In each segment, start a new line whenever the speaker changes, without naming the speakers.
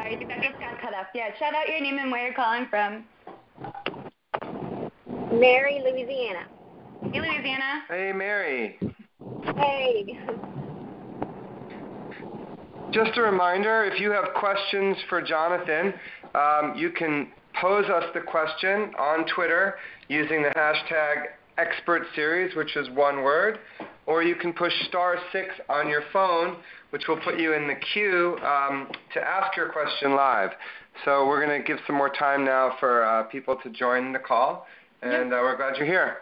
sorry, I think that just got cut off. Yeah, shout out your name and where you're calling from.
Mary, Louisiana.
Hey, Louisiana.
Hey, Mary.
Hey.
Just a reminder, if you have questions for Jonathan, you can pose us the question on Twitter using the hashtag #ExpertSeries, which is one word, or you can push *6 on your phone, which will put you in the queue to ask your question live. So we're going to give some more time now for people to join the call, and we're glad you're here.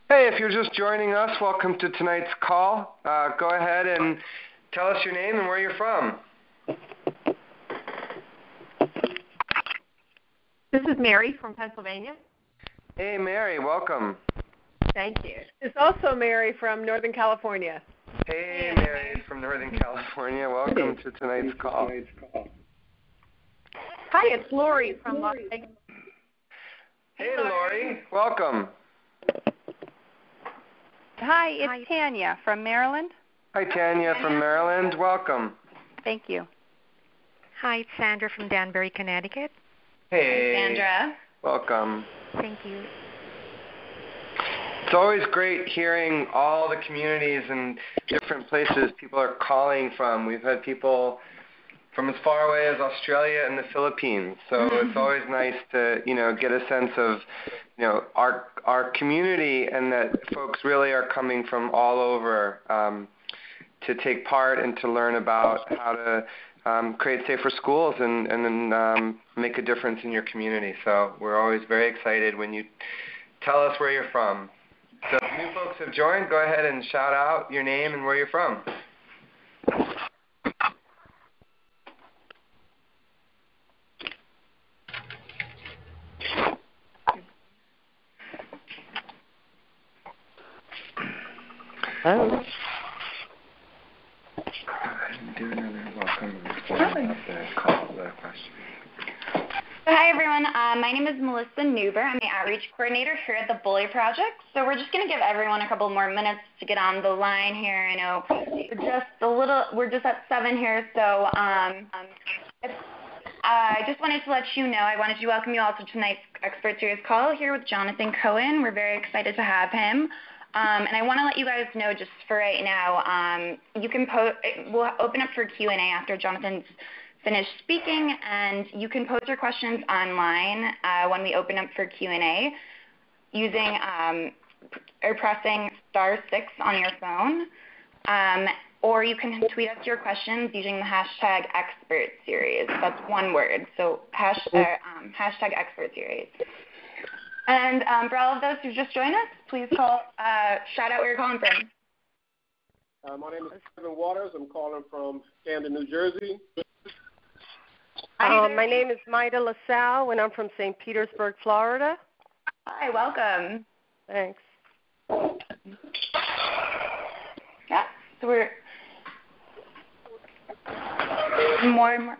Hey, if you're just joining us, welcome to tonight's call. Go ahead and tell us your name and where you're from.
This is Mary from Pennsylvania.
Hey, Mary, welcome.
Thank you. It's also Mary from Northern California.
Hey, Mary from Northern California. Welcome to tonight's call.
Hi, it's Lori from Las Vegas.
Hey, Lori, welcome.
Hi, it's Tanya from Maryland.
Hi, Tanya from Maryland. Welcome.
Thank you.
Hi, it's Sandra from Danbury, Connecticut.
Hey,
Sandra.
Welcome.
Thank you.
It's always great hearing all the communities and different places people are calling from. We've had people from as far away as Australia and the Philippines. So it's always nice to, get a sense of, our community, and that folks really are coming from all over to take part and to learn about how to create safer schools and then make a difference in your community. So we're always very excited when you tell us where you're from. So if new folks have joined, go ahead and shout out your name and where you're from.
Oh.
Go ahead and do another welcome and explain about the call, the question.
Hi, everyone. My name is Melissa Newber. I'm the outreach coordinator here at the Bully Project. So we're just going to give everyone a couple more minutes to get on the line here. I know we're just at 7 here. So I just wanted to let you know, I wanted to welcome you all to tonight's Expert Series call here with Jonathan Cohen. We're very excited to have him. And I want to let you guys know just for right now, we'll open up for Q&A after Jonathan's finished speaking, and you can post your questions online when we open up for Q&A using or pressing *6 on your phone, or you can tweet us your questions using the hashtag #ExpertSeries. That's one word, so hashtag #ExpertSeries. And for all of those who just joined us, please shout out where you're calling from.
My name is Kevin Waters. I'm calling from Camden, New Jersey.
My name is Maida LaSalle, and I'm from St. Petersburg, Florida.
Hi, welcome.
Thanks.
Yeah, so we're more and more.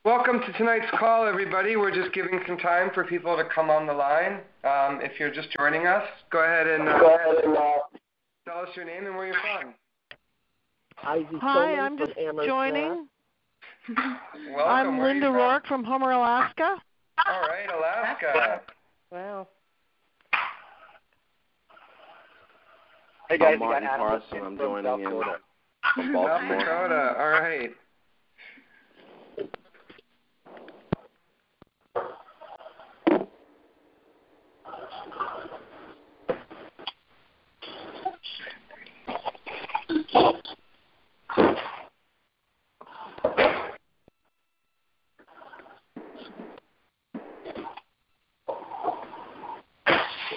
Welcome to tonight's call, everybody. We're just giving some time for people to come on the line. If you're just joining us, go ahead and tell us your name and where you're from.
Hi, I'm just joining.
Welcome.
I'm
Where are
Linda
you from?
Rourke from Homer, Alaska.
All right, Alaska.
Wow.
Hey guys,
I'm Martin Carson. I'm joining in from
South
Baltimore.
Dakota. All right.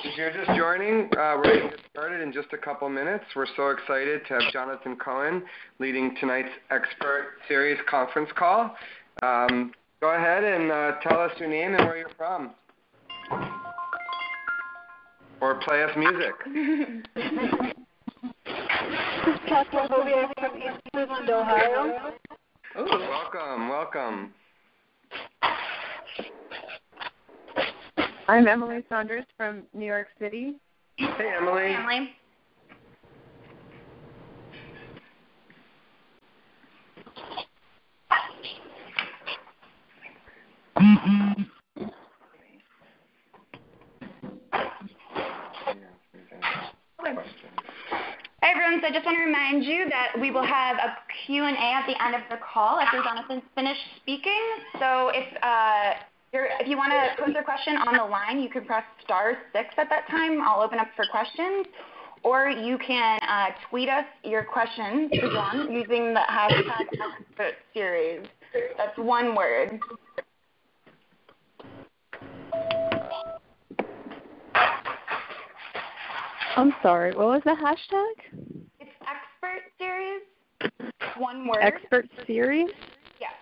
If you're just joining, we're going to get started in just a couple minutes. We're so excited to have Jonathan Cohen leading tonight's Expert Series conference call. Go ahead and tell us your name and where you're from. Or play us music.
Catherine Hoviak from East Cleveland, Ohio.
Welcome, welcome.
I'm Emily Saunders from New York City.
Hey, Emily.
Hey, Emily. Hey everyone, so I just want to remind you that we will have a Q&A at the end of the call after Jonathan's finished speaking. So if you want to pose a question on the line, you can press *6 at that time. I'll open up for questions. Or you can tweet us your questions to John using the hashtag Expert Series. That's one word.
I'm sorry, what was the hashtag?
It's Expert Series. One word.
Expert Series?
Yeah.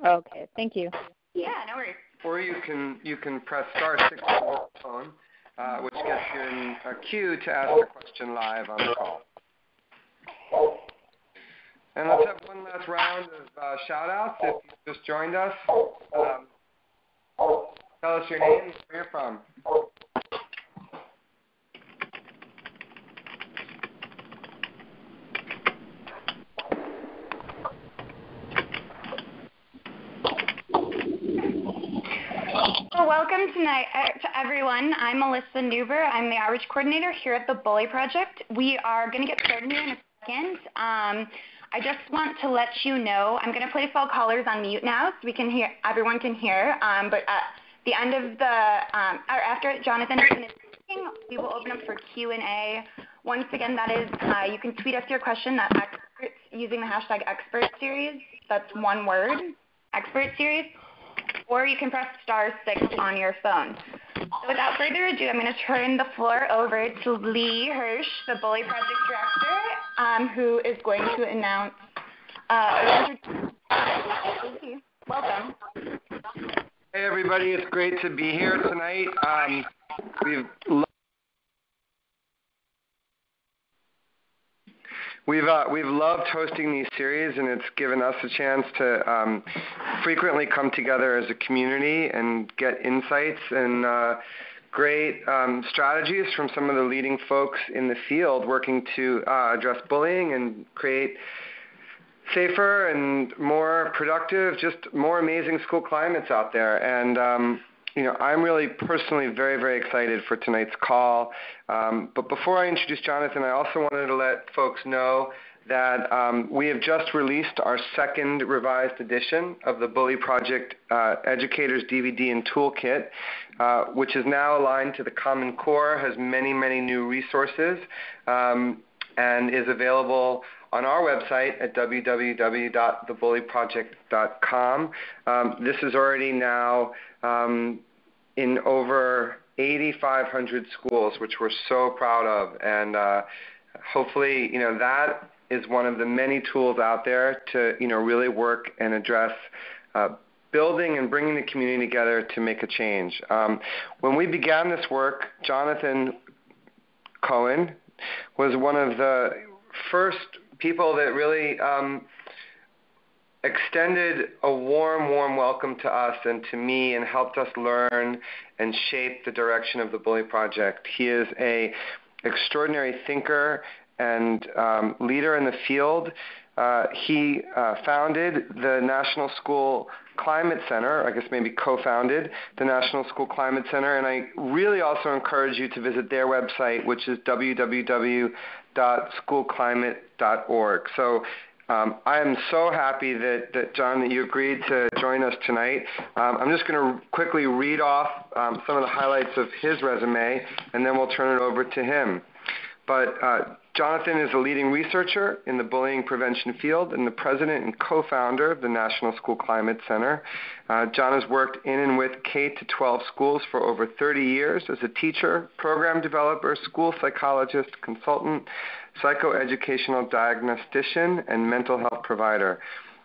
Okay, thank you.
Yeah, no worries.
Or you can press *6 on your phone, which gets you in a queue to ask a question live on the call. And let's have one last round of shout-outs. If you just joined us, tell us your name and where you're from.
Well, welcome tonight to everyone. I'm Melissa Newber. I'm the outreach coordinator here at the Bully Project. We are going to get started here in a second. I just want to let you know, I'm going to place all callers on mute now so we can hear, everyone can hear. But at the end of the, or after Jonathan is finished speaking, we will open up for Q&A. Once again, that is, you can tweet us your question at experts using the hashtag Expert Series. That's one word, Expert Series. Or you can press *6 on your phone. So without further ado, I'm going to turn the floor over to Lee Hirsch, the Bully Project Director, who is going to announce. Thank you. Welcome.
Hey everybody, it's great to be here tonight. We've loved hosting these series, and it's given us a chance to frequently come together as a community and get insights and great strategies from some of the leading folks in the field working to address bullying and create safer and more productive, just more amazing school climates out there. And I'm really personally very, very excited for tonight's call. But before I introduce Jonathan, I also wanted to let folks know that we have just released our second revised edition of the Bully Project Educators DVD and Toolkit, which is now aligned to the Common Core, has many, many new resources, and is available on our website at www.thebullyproject.com. This is already now in over 8,500 schools, which we're so proud of. And hopefully, that is one of the many tools out there to, really work and address building and bringing the community together to make a change. When we began this work, Jonathan Cohen was one of the first people that really extended a warm, warm welcome to us and to me and helped us learn and shape the direction of the Bully Project. He is an extraordinary thinker and leader in the field. He founded the National School Climate Center, I guess maybe co-founded the National School Climate Center, and I really also encourage you to visit their website, which is www.schoolclimate.org. So I am so happy that John, that you agreed to join us tonight. I'm just going to quickly read off some of the highlights of his resume, and then we'll turn it over to him. But Jonathan is a leading researcher in the bullying prevention field and the president and co-founder of the National School Climate Center. John has worked in and with K-12 schools for over 30 years as a teacher, program developer, school psychologist, consultant, psychoeducational diagnostician, and mental health provider.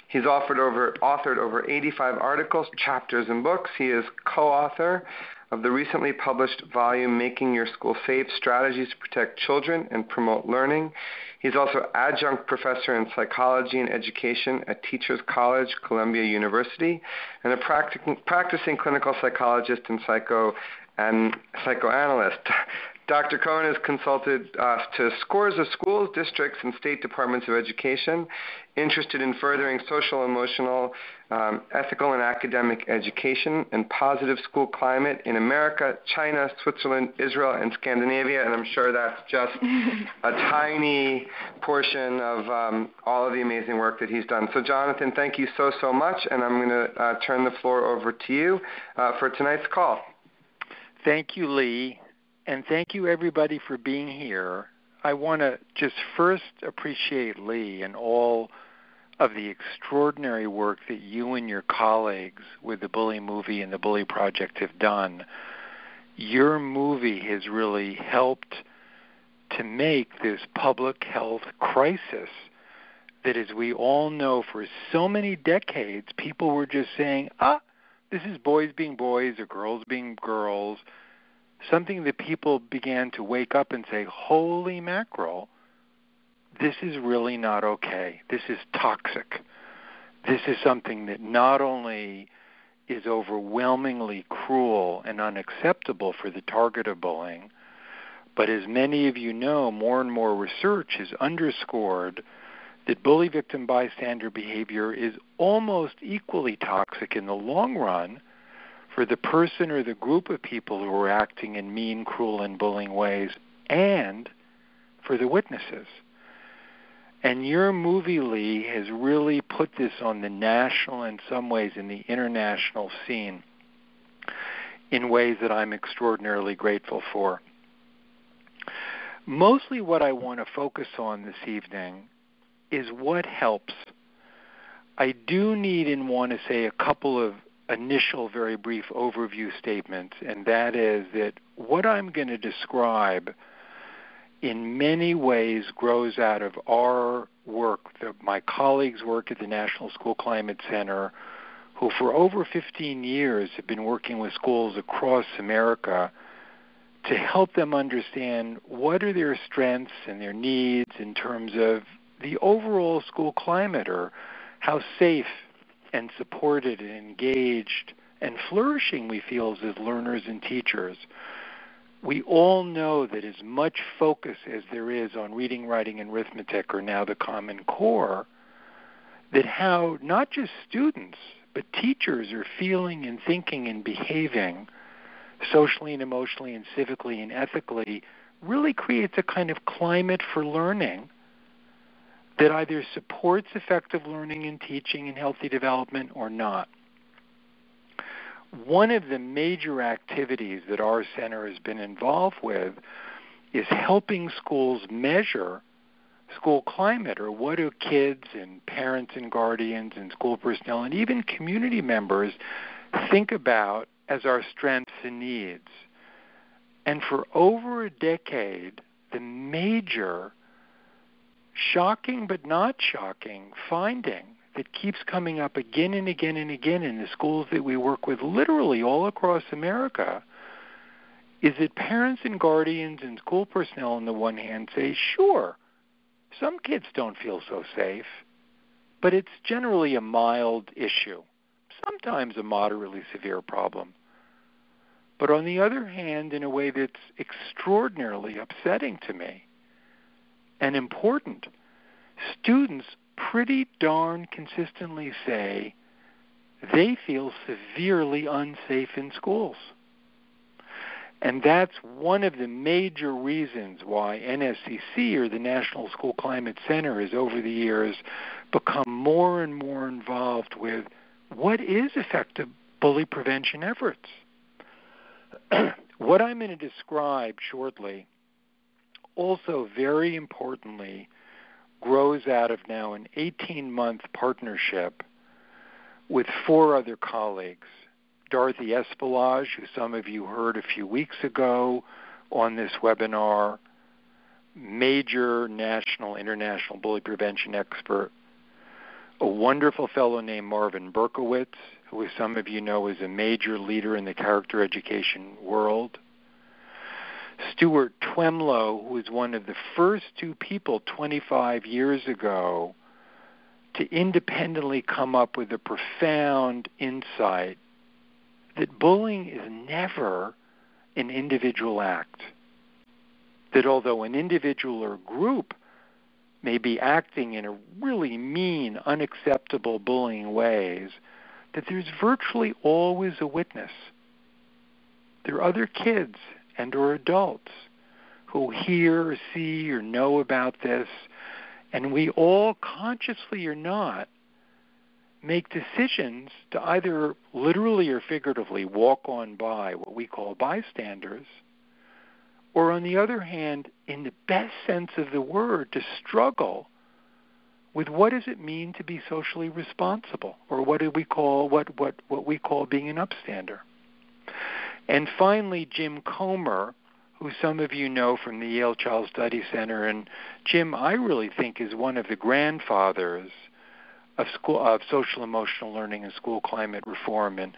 He's authored over 85 articles, chapters, and books. He is co-author of the recently published volume, Making Your School Safe, Strategies to Protect Children and Promote Learning. He's also adjunct professor in psychology and education at Teachers College, Columbia University, and a practicing clinical psychologist and psychoanalyst. Dr. Cohen has consulted to scores of schools, districts, and state departments of education, interested in furthering social, emotional, ethical, and academic education and positive school climate in America, China, Switzerland, Israel, and Scandinavia. And I'm sure that's just a tiny portion of all of the amazing work that he's done. So, Jonathan, thank you so much. And I'm going to turn the floor over to you for tonight's call.
Thank you, Lee. And thank you, everybody, for being here. I want to just first appreciate Lee and all of the extraordinary work that you and your colleagues with the Bully Movie and the Bully Project have done. Your movie has really helped to make this public health crisis that, as we all know, for so many decades, people were just saying, this is boys being boys or girls being girls. Something that people began to wake up and say, holy mackerel, this is really not okay. This is toxic. This is something that not only is overwhelmingly cruel and unacceptable for the target of bullying, but as many of you know, more and more research has underscored that bully victim bystander behavior is almost equally toxic in the long run for the person or the group of people who are acting in mean, cruel, and bullying ways, and for the witnesses. And your movie, Lee, has really put this on the national, in some ways in the international scene, in ways that I'm extraordinarily grateful for. Mostly what I want to focus on this evening is what helps. I do need and want to say a couple of initial very brief overview statements, and that is that what I'm going to describe in many ways grows out of our work, my colleagues' work at the National School Climate Center, who for over 15 years have been working with schools across America to help them understand what are their strengths and their needs in terms of the overall school climate, or how safe and supported and engaged and flourishing we feel as learners and teachers. We all know that as much focus as there is on reading, writing, and arithmetic, or now the Common Core, that how not just students, but teachers are feeling and thinking and behaving socially and emotionally and civically and ethically really creates a kind of climate for learning that either supports effective learning and teaching and healthy development or not. One of the major activities that our center has been involved with is helping schools measure school climate, or what do kids and parents and guardians and school personnel and even community members think about as our strengths and needs. And for over a decade, the major shocking but not shocking finding that keeps coming up again and again and again in the schools that we work with literally all across America is that parents and guardians and school personnel on the one hand say, sure, some kids don't feel so safe, but it's generally a mild issue, sometimes a moderately severe problem. But on the other hand, in a way that's extraordinarily upsetting to me, and important, students pretty darn consistently say they feel severely unsafe in schools. And that's one of the major reasons why NSCC, or the National School Climate Center, has over the years become more and more involved with what is effective bully prevention efforts. What I'm going to describe shortly also very importantly grows out of now an 18-month partnership with 4 other colleagues. Dorothy Espelage, who some of you heard a few weeks ago on this webinar, major national, international bully prevention expert. A wonderful fellow named Marvin Berkowitz, who, as some of you know, is a major leader in the character education world. Stuart Twemlow, who was one of the first 2 people 25 years ago to independently come up with a profound insight that bullying is never an individual act. That although an individual or group may be acting in a really mean, unacceptable bullying ways, that there's virtually always a witness. There are other kids and or adults who hear or see or know about this, and we all, consciously or not, make decisions to either literally or figuratively walk on by, what we call bystanders, or on the other hand, in the best sense of the word, to struggle with what does it mean to be socially responsible, or what we call being an upstander. And finally, Jim Comer, who some of you know from the Yale Child Study Center, and Jim, I really think, is one of the grandfathers of social emotional learning and school climate reform. And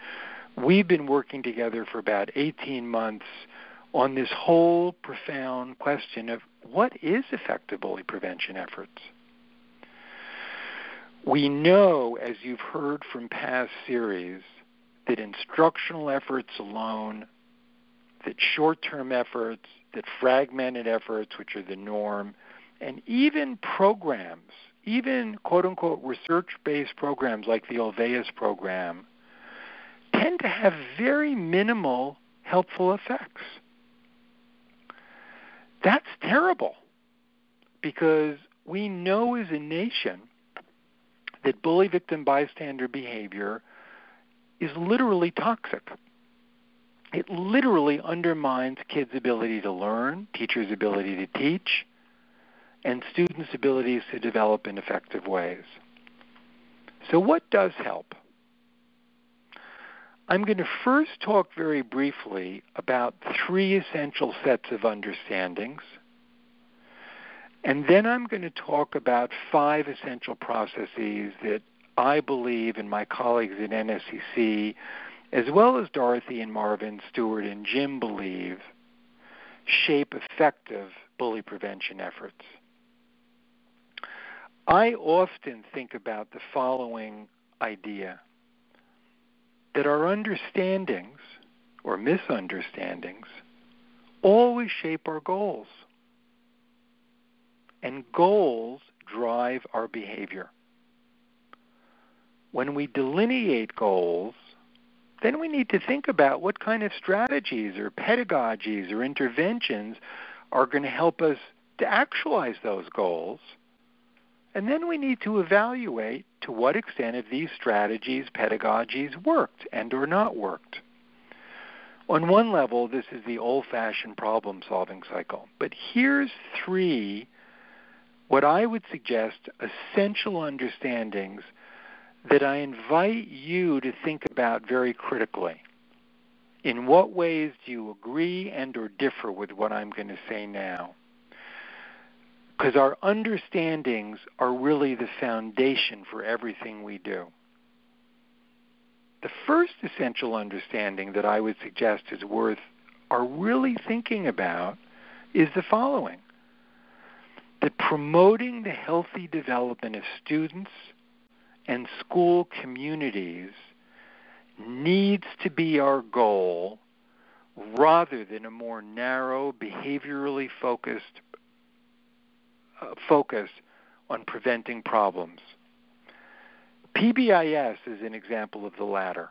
we've been working together for about 18 months on this whole profound question of what is effective bully prevention efforts. We know, as you've heard from past series, that instructional efforts alone, that short-term efforts, that fragmented efforts, which are the norm, and even programs, even quote-unquote research-based programs like the Olveus program, tend to have very minimal helpful effects. That's terrible, because we know as a nation that bully victim bystander behavior is literally toxic. It literally undermines kids' ability to learn, teachers' ability to teach, and students' abilities to develop in effective ways. So what does help? I'm going to first talk very briefly about 3 essential sets of understandings, and then I'm going to talk about 5 essential processes that I believe, and my colleagues at NSCC, as well as Dorothy and Marvin, Stuart and Jim believe, shape effective bully prevention efforts. I often think about the following idea, that our understandings or misunderstandings always shape our goals, and goals drive our behavior. When we delineate goals, then we need to think about what kind of strategies or pedagogies or interventions are going to help us to actualize those goals. And then we need to evaluate to what extent have these strategies, pedagogies worked and or not worked. On one level, this is the old-fashioned problem-solving cycle. But here's 3, what I would suggest, essential understandings that I invite you to think about very critically. In what ways do you agree and or differ with what I'm going to say now? Because our understandings are really the foundation for everything we do. The first essential understanding that I would suggest is worth our really thinking about is the following: that promoting the healthy development of students and school communities needs to be our goal rather than a more narrow, behaviorally focused focus on preventing problems. PBIS is an example of the latter.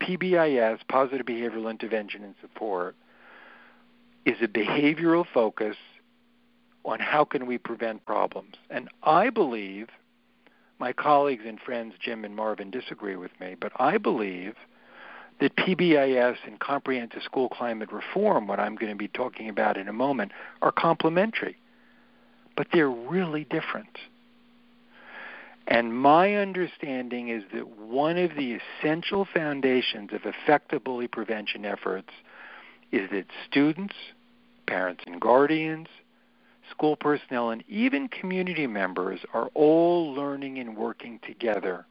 PBIS, Positive Behavioral Intervention and Support, is a behavioral focus on how can we prevent problems. And I believe, my colleagues and friends Jim and Marvin disagree with me, but I believe that PBIS and comprehensive school climate reform, what I'm going to be talking about in a moment, are complementary. But they're really different. And my understanding is that one of the essential foundations of effective bully prevention efforts is that students, parents and guardians, school personnel, and even community members are all learning and working together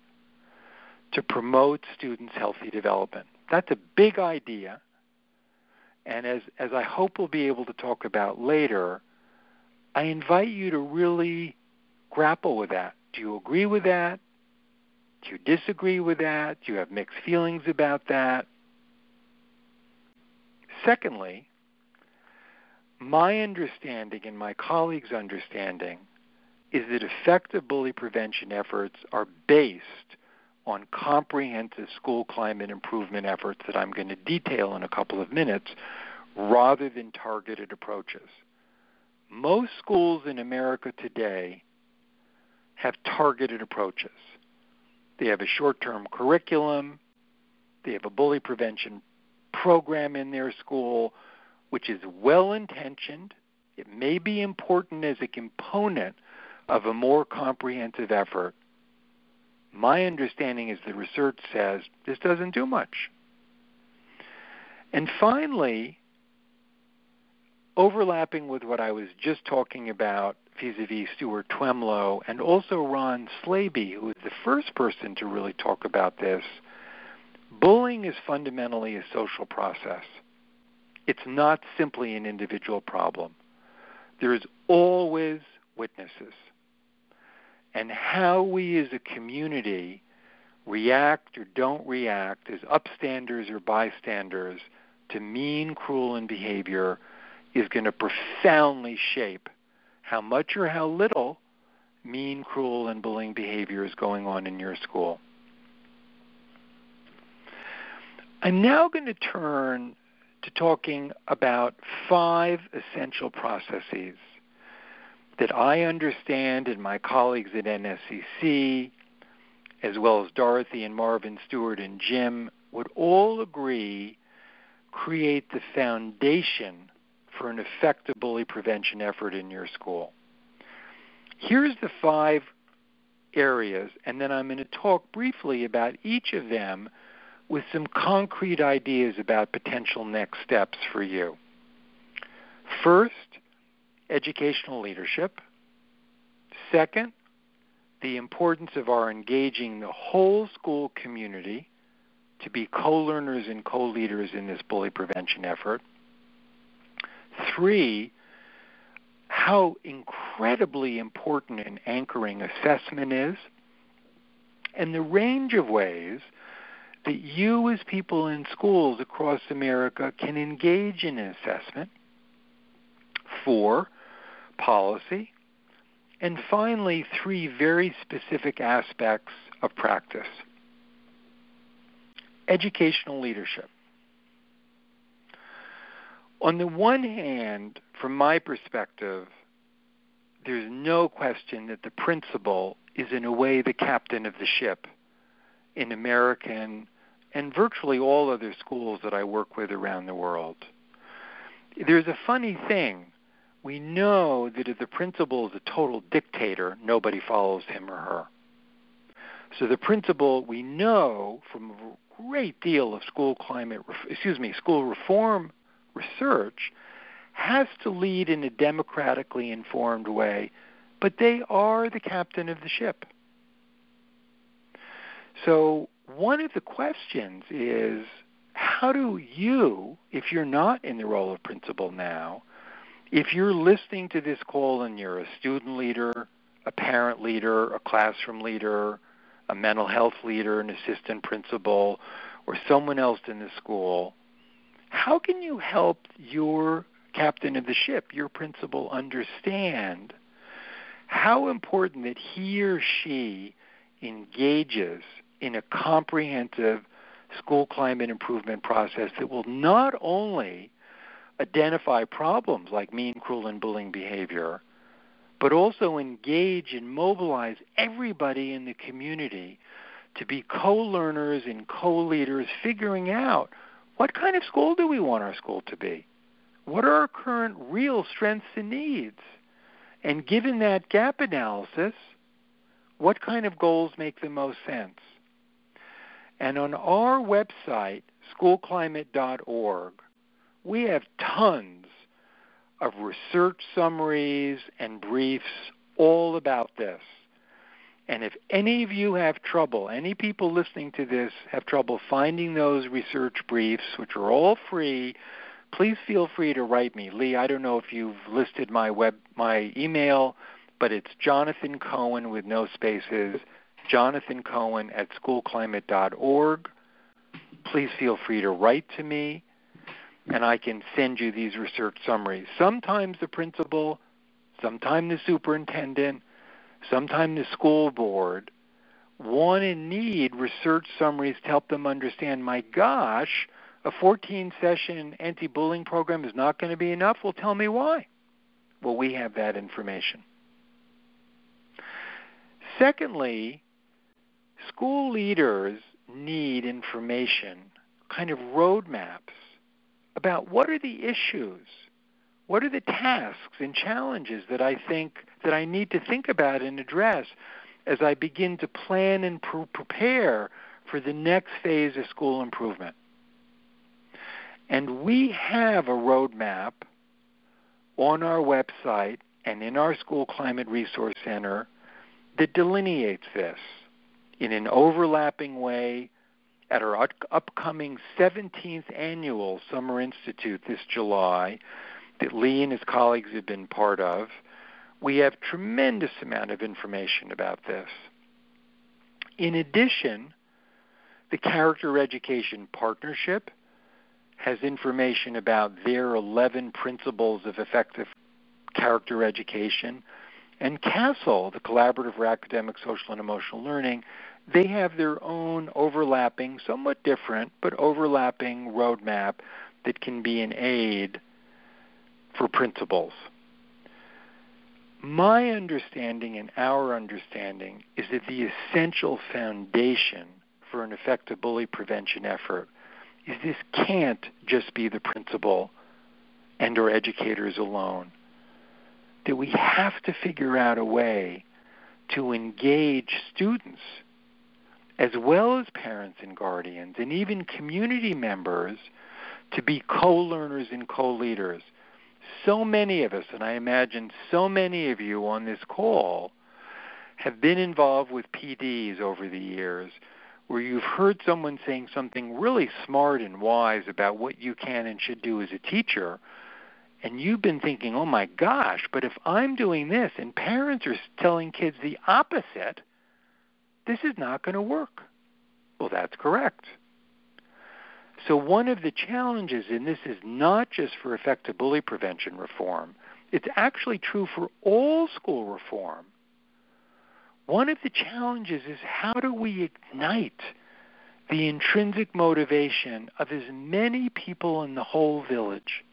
to promote students' healthy development. That's a big idea, and as I hope we'll be able to talk about later, I invite you to really grapple with that. Do you agree with that? Do you disagree with that? Do you have mixed feelings about that? Secondly, my understanding and my colleagues' understanding is that effective bully prevention efforts are based on comprehensive school climate improvement efforts that I'm going to detail in a couple of minutes, rather than targeted approaches. Most schools in America today have targeted approaches. They have a short-term curriculum. They have a bully prevention program in their school, which is well-intentioned. It may be important as a component of a more comprehensive effort. My understanding is the research says this doesn't do much. And finally, overlapping with what I was just talking about vis-a-vis Stuart Twemlow and also Ron Slaby, who was the first person to really talk about this, bullying is fundamentally a social process. It's not simply an individual problem. There is always witnesses. And how we as a community react or don't react as upstanders or bystanders to mean, cruel, and behavior is going to profoundly shape how much or how little mean, cruel, and bullying behavior is going on in your school. I'm now going to turn to talking about 5 essential processes that I understand and my colleagues at NSCC, as well as Dorothy and Marvin, Stuart and Jim, would all agree create the foundation for an effective bully prevention effort in your school. Here's the 5 areas, and then I'm going to talk briefly about each of them with some concrete ideas about potential next steps for you. First, educational leadership. Second, the importance of our engaging the whole school community to be co-learners and co-leaders in this bully prevention effort. 3, how incredibly important and anchoring assessment is, and the range of ways that you as people in schools across America can engage in an assessment. 4, policy. And finally, 3 very specific aspects of practice. Educational leadership. On the one hand, from my perspective, there's no question that the principal is in a way the captain of the ship in American and virtually all other schools that I work with around the world. There's a funny thing. We know that if the principal is a total dictator, nobody follows him or her. So the principal, we know from a great deal of school reform research, has to lead in a democratically informed way, but they are the captain of the ship. So one of the questions is, how do you, if you're not in the role of principal now, if you're listening to this call and you're a student leader, a parent leader, a classroom leader, a mental health leader, an assistant principal, or someone else in the school, how can you help your captain of the ship, your principal, understand how important that he or she engages in a comprehensive school climate improvement process that will not only identify problems like mean, cruel, and bullying behavior, but also engage and mobilize everybody in the community to be co-learners and co-leaders, figuring out what kind of school do we want our school to be? What are our current real strengths and needs? And given that gap analysis, what kind of goals make the most sense? And on our website, schoolclimate.org, we have tons of research summaries and briefs all about this. And if any of you have trouble, any people listening to this have trouble finding those research briefs, which are all free, please feel free to write me. Lee, I don't know if you've listed my email, but it's Jonathan Cohen with no spaces, Jonathan Cohen at schoolclimate.org. Please feel free to write to me, and I can send you these research summaries. Sometimes the principal, sometimes the superintendent, sometimes the school board want and need research summaries to help them understand, my gosh, a 14-session anti-bullying program is not going to be enough. Well, tell me why. Well, we have that information. Secondly, school leaders need information, kind of roadmaps, about what are the issues, what are the tasks and challenges that I think that I need to think about and address as I begin to plan and prepare for the next phase of school improvement. And we have a roadmap on our website and in our School Climate Resource Center that delineates this in an overlapping way at our upcoming 17th Annual Summer Institute this July that Lee and his colleagues have been part of. We have tremendous amount of information about this. In addition, the Character Education Partnership has information about their 11 principles of effective character education. And CASEL, the Collaborative for Academic, Social, and Emotional Learning, they have their own overlapping, somewhat different, but overlapping roadmap that can be an aid for principals. My understanding and our understanding is that the essential foundation for an effective bully prevention effort is this can't just be the principal and or educators alone. That we have to figure out a way to engage students as well as parents and guardians and even community members to be co-learners and co-leaders. So many of us, and I imagine so many of you on this call, have been involved with PDs over the years where you've heard someone saying something really smart and wise about what you can and should do as a teacher, and you've been thinking, oh my gosh, but if I'm doing this and parents are telling kids the opposite, this is not going to work. Well, that's correct. So one of the challenges, and this is not just for effective bully prevention reform, it's actually true for all school reform. One of the challenges is how do we ignite the intrinsic motivation of as many people in the whole village,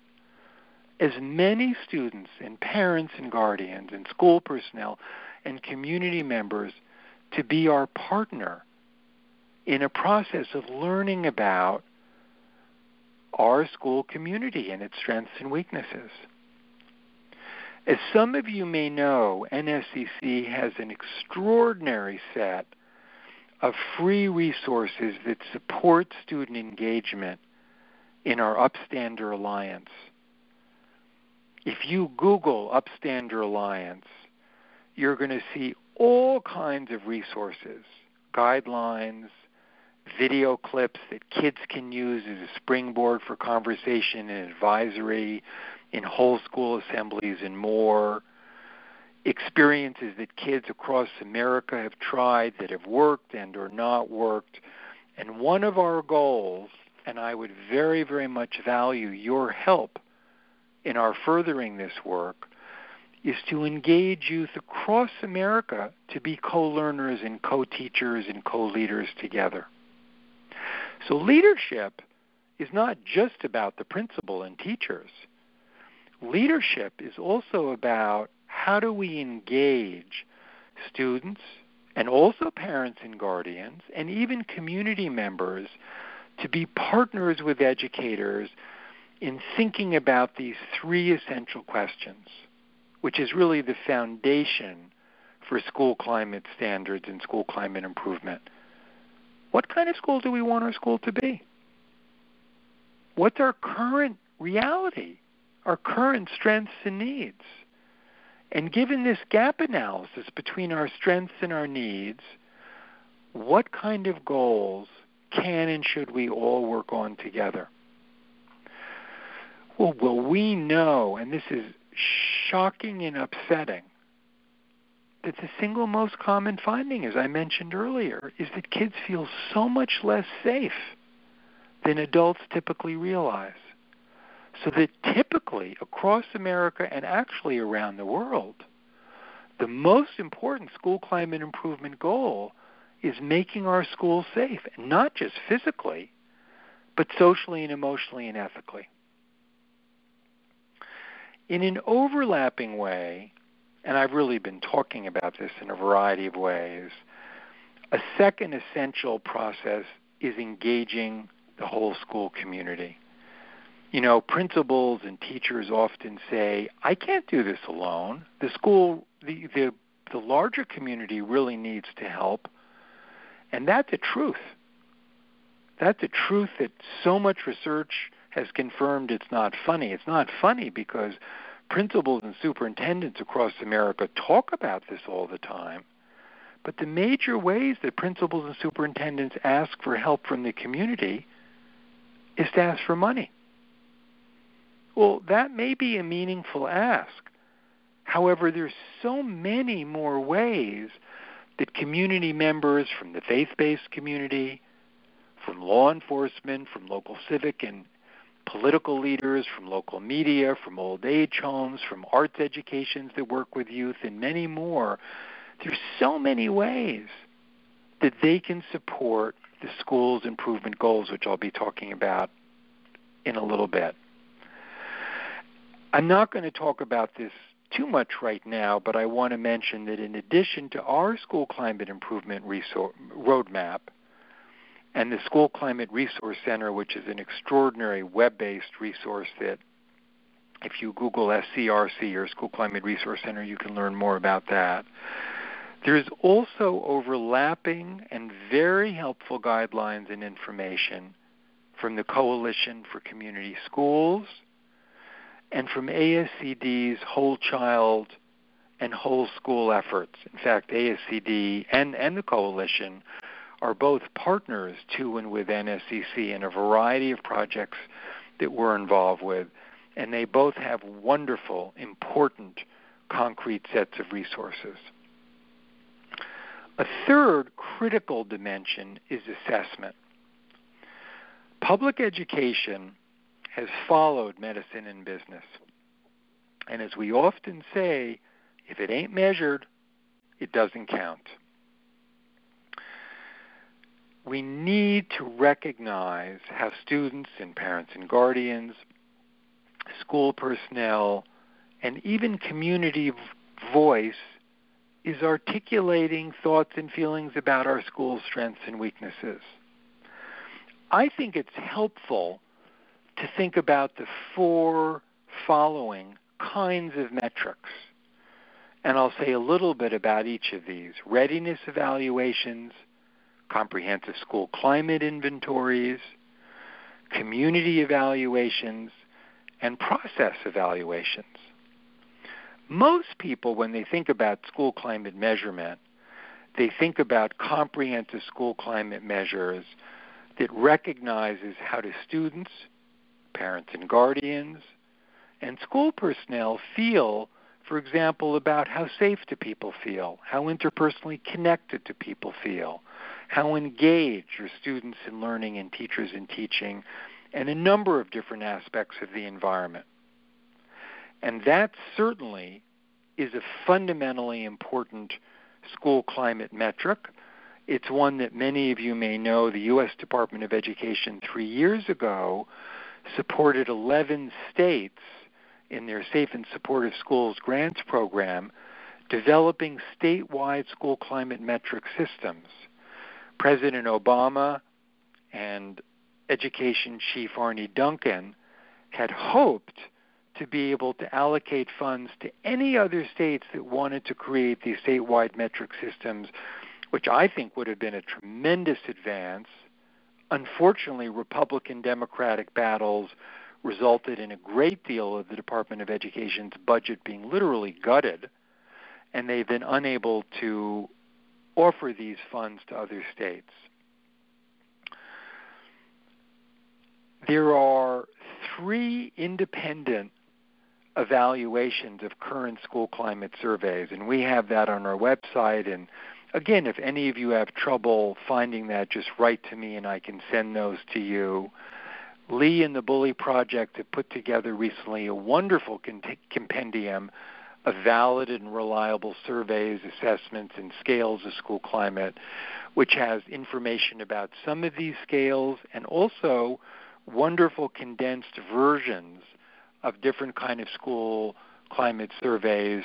as many students and parents and guardians and school personnel and community members to be our partner in a process of learning about our school community and its strengths and weaknesses. As some of you may know, NSCC has an extraordinary set of free resources that support student engagement in our Upstander Alliance. If you Google Upstander Alliance, you're going to see all kinds of resources, guidelines, video clips that kids can use as a springboard for conversation and advisory in whole school assemblies and more, experiences that kids across America have tried that have worked and or not worked. And one of our goals, and I would very, very much value your help in our furthering this work, is to engage youth across America to be co-learners and co-teachers and co-leaders together. So leadership is not just about the principal and teachers. Leadership is also about how do we engage students and also parents and guardians and even community members to be partners with educators in thinking about these three essential questions, which is really the foundation for school climate standards and school climate improvement. What kind of school do we want our school to be? What's our current reality, our current strengths and needs? And given this gap analysis between our strengths and our needs, what kind of goals can and should we all work on together? Well, we know, and this is shocking and upsetting, that the single most common finding, as I mentioned earlier, is that kids feel so much less safe than adults typically realize. So that typically across America and actually around the world, the most important school climate improvement goal is making our schools safe, and not just physically, but socially and emotionally and ethically. In an overlapping way, and I've really been talking about this in a variety of ways, a second essential process is engaging the whole school community. You know, principals and teachers often say, I can't do this alone. The school, the larger community really needs to help. And that's a truth. That's a truth that so much research has confirmed it's not funny. It's not funny because principals and superintendents across America talk about this all the time. But the major ways that principals and superintendents ask for help from the community is to ask for money. Well, that may be a meaningful ask. However, there's so many more ways that community members from the faith-based community, from law enforcement, from local civic and political leaders, from local media, from old age homes, from arts educations that work with youth, and many more, there's so many ways that they can support the school's improvement goals, which I'll be talking about in a little bit. I'm not going to talk about this too much right now, but I want to mention that in addition to our school climate improvement roadmap and the School Climate Resource Center, which is an extraordinary web-based resource that if you Google SCRC or School Climate Resource Center, you can learn more about that. There's also overlapping and very helpful guidelines and information from the Coalition for Community Schools and from ASCD's Whole Child and Whole School efforts. In fact, ASCD and the Coalition are both partners to and with NSCC in a variety of projects that we're involved with, and they both have wonderful, important, concrete sets of resources. A third critical dimension is assessment. Public education has followed medicine and business. And as we often say, if it ain't measured, it doesn't count. We need to recognize how students and parents and guardians, school personnel, and even community voice is articulating thoughts and feelings about our school's strengths and weaknesses. I think it's helpful to think about the four following kinds of metrics. And I'll say a little bit about each of these: readiness evaluations, comprehensive school climate inventories, community evaluations, and process evaluations. Most people, when they think about school climate measurement, they think about comprehensive school climate measures that recognizes how do students, parents and guardians, and school personnel feel, for example, about how safe do people feel, how interpersonally connected do people feel, how engaged are students in learning and teachers in teaching, and a number of different aspects of the environment. And that certainly is a fundamentally important school climate metric. It's one that many of you may know. The U.S. Department of Education 3 years ago supported 11 states in their Safe and Supportive Schools grants program, developing statewide school climate metric systems. President Obama and Education Chief Arne Duncan had hoped to be able to allocate funds to any other states that wanted to create these statewide metric systems, which I think would have been a tremendous advance. Unfortunately, Republican-Democratic battles resulted in a great deal of the Department of Education's budget being literally gutted, and they've been unable to offer these funds to other states. There are 3 independent evaluations of current school climate surveys, and we have that on our website. And again, if any of you have trouble finding that, just write to me and I can send those to you. Lee and the Bully Project have put together recently a wonderful compendium of valid and reliable surveys, assessments, and scales of school climate, which has information about some of these scales and also wonderful condensed versions of different kind of school climate surveys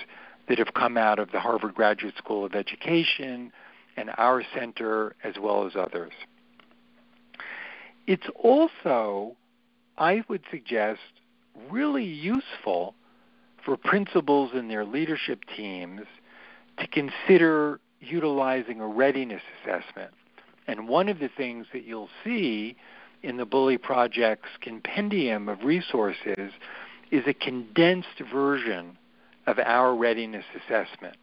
that have come out of the Harvard Graduate School of Education and our center, as well as others. It's also, I would suggest, really useful for principals and their leadership teams to consider utilizing a readiness assessment. And one of the things that you'll see in the Bully Project's compendium of resources is a condensed version of our readiness assessment.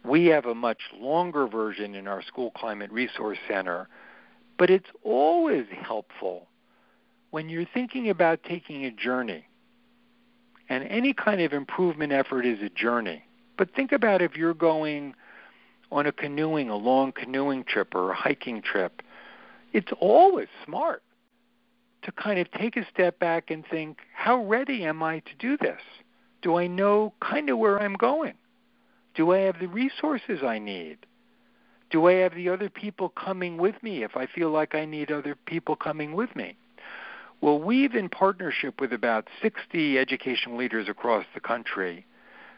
We have a much longer version in our School Climate Resource Center, but it's always helpful when you're thinking about taking a journey. And any kind of improvement effort is a journey. But think about if you're going on a long canoeing trip or a hiking trip, it's always smart to kind of take a step back and think, how ready am I to do this? Do I know kind of where I'm going? Do I have the resources I need? Do I have the other people coming with me if I feel like I need other people coming with me? Well, we've, in partnership with about 60 education leaders across the country,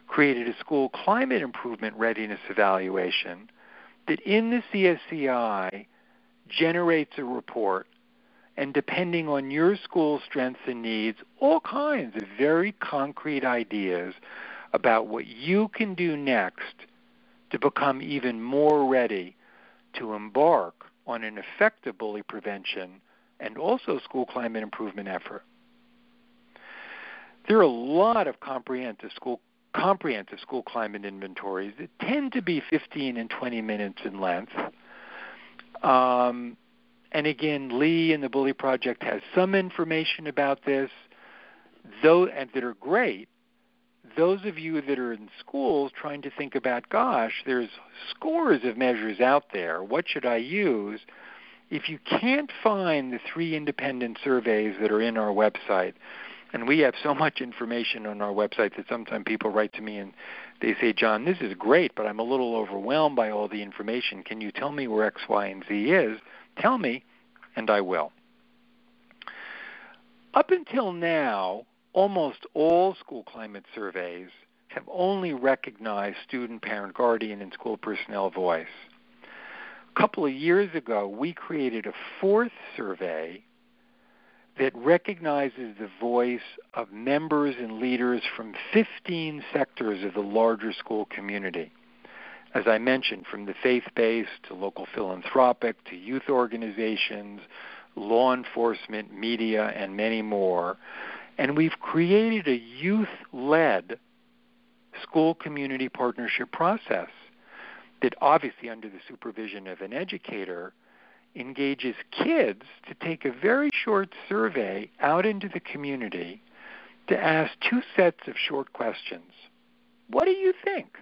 created a school climate improvement readiness evaluation that in the CSCI generates a report, and depending on your school's strengths and needs, all kinds of very concrete ideas about what you can do next to become even more ready to embark on an effective bully prevention and also school climate improvement effort. There are a lot of comprehensive school climate inventories that tend to be 15 and 20 minutes in length. And again, Lee and the Bully Project has some information about this, and that are great. Those of you that are in schools trying to think about, gosh, there's scores of measures out there. What should I use? If you can't find the 3 independent surveys that are in our website, and we have so much information on our website that sometimes people write to me and they say, John, this is great, but I'm a little overwhelmed by all the information. Can you tell me where X, Y, and Z is? Tell me, and I will. Up until now, almost all school climate surveys have only recognized student, parent, guardian, and school personnel voice. A couple of years ago, we created a 4th survey that recognizes the voice of members and leaders from 15 sectors of the larger school community. As I mentioned, from the faith-based to local philanthropic to youth organizations, law enforcement, media, and many more. And we've created a youth-led school community partnership process that, obviously under the supervision of an educator, engages kids to take a very short survey out into the community to ask 2 sets of short questions. What do you think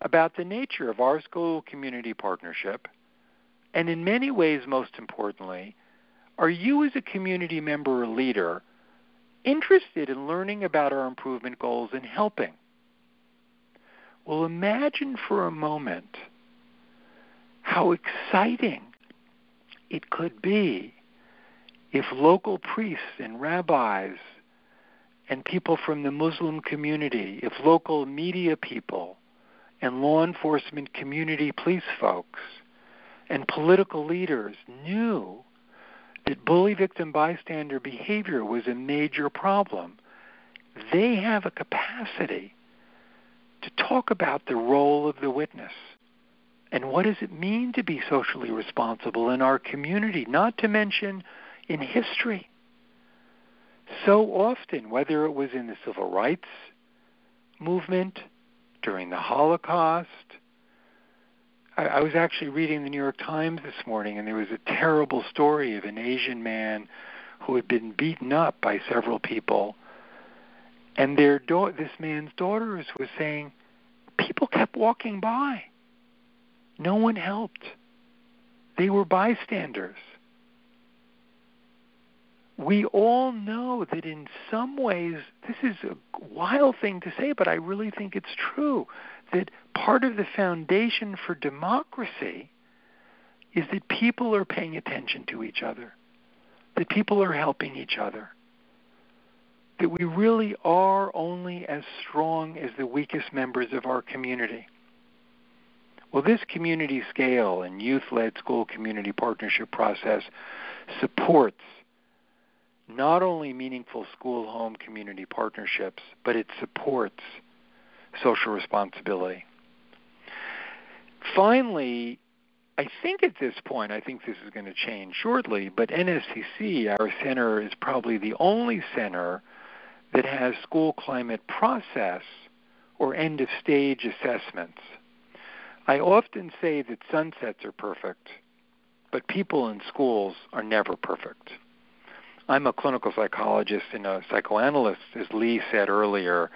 about the nature of our school community partnership? And in many ways, most importantly, are you as a community member or leader interested in learning about our improvement goals and helping? Well, imagine for a moment how exciting it could be if local priests and rabbis and people from the Muslim community, if local media people and law enforcement community police folks and political leaders knew that bully victim bystander behavior was a major problem. They have a capacity to talk about the role of the witness and what does it mean to be socially responsible in our community, not to mention in history. So often, whether it was in the civil rights movement, during the Holocaust, I was actually reading the New York Times this morning, and there was a terrible story of an Asian man who had been beaten up by several people. And this man's daughters was saying, people kept walking by. No one helped. They were bystanders. We all know that in some ways, this is a wild thing to say, but I really think it's true, that part of the foundation for democracy is that people are paying attention to each other, that people are helping each other, that we really are only as strong as the weakest members of our community. Well, this community scale and youth-led school community partnership process supports not only meaningful school-home community partnerships, but it supports social responsibility. Finally, I think at this point, I think this is going to change shortly, but NSCC, our center, is probably the only center that has school climate process or end-of-stage assessments. I often say that sunsets are perfect, but people in schools are never perfect. I'm a clinical psychologist and a psychoanalyst, as Lee said earlier,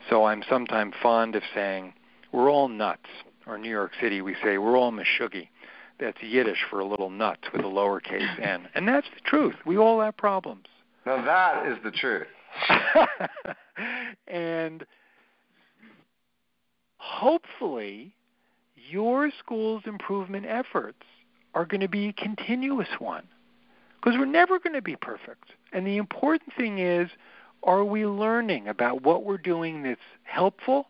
so I'm sometimes fond of saying we're all nuts. Or in New York City, we say we're all mashuggy. That's Yiddish for a little nut with a lowercase n. And that's the truth. We all have problems.
Now that is the truth.
And hopefully your school's improvement efforts are going to be a continuous one, because we're never going to be perfect. And the important thing is, are we learning about what we're doing that's helpful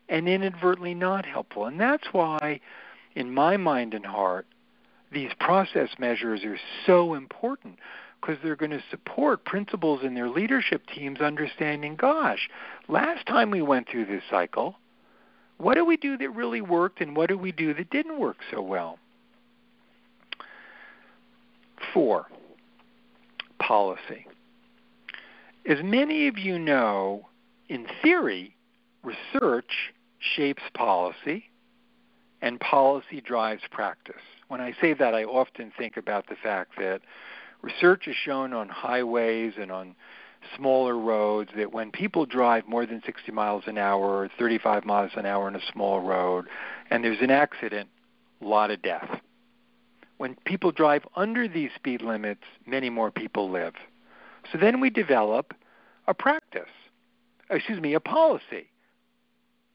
and inadvertently not helpful? And that's why, in my mind and heart, these process measures are so important, because they're going to support principals in their leadership teams understanding, gosh, last time we went through this cycle, what did we do that really worked and what did we do that didn't work so well? 4, policy. As many of you know, in theory, research shapes policy and policy drives practice. When I say that, I often think about the fact that research has shown on highways and on smaller roads that when people drive more than 60 miles an hour or 35 miles an hour on a small road and there's an accident, a lot of death. When people drive under these speed limits, many more people live. So then we develop a policy,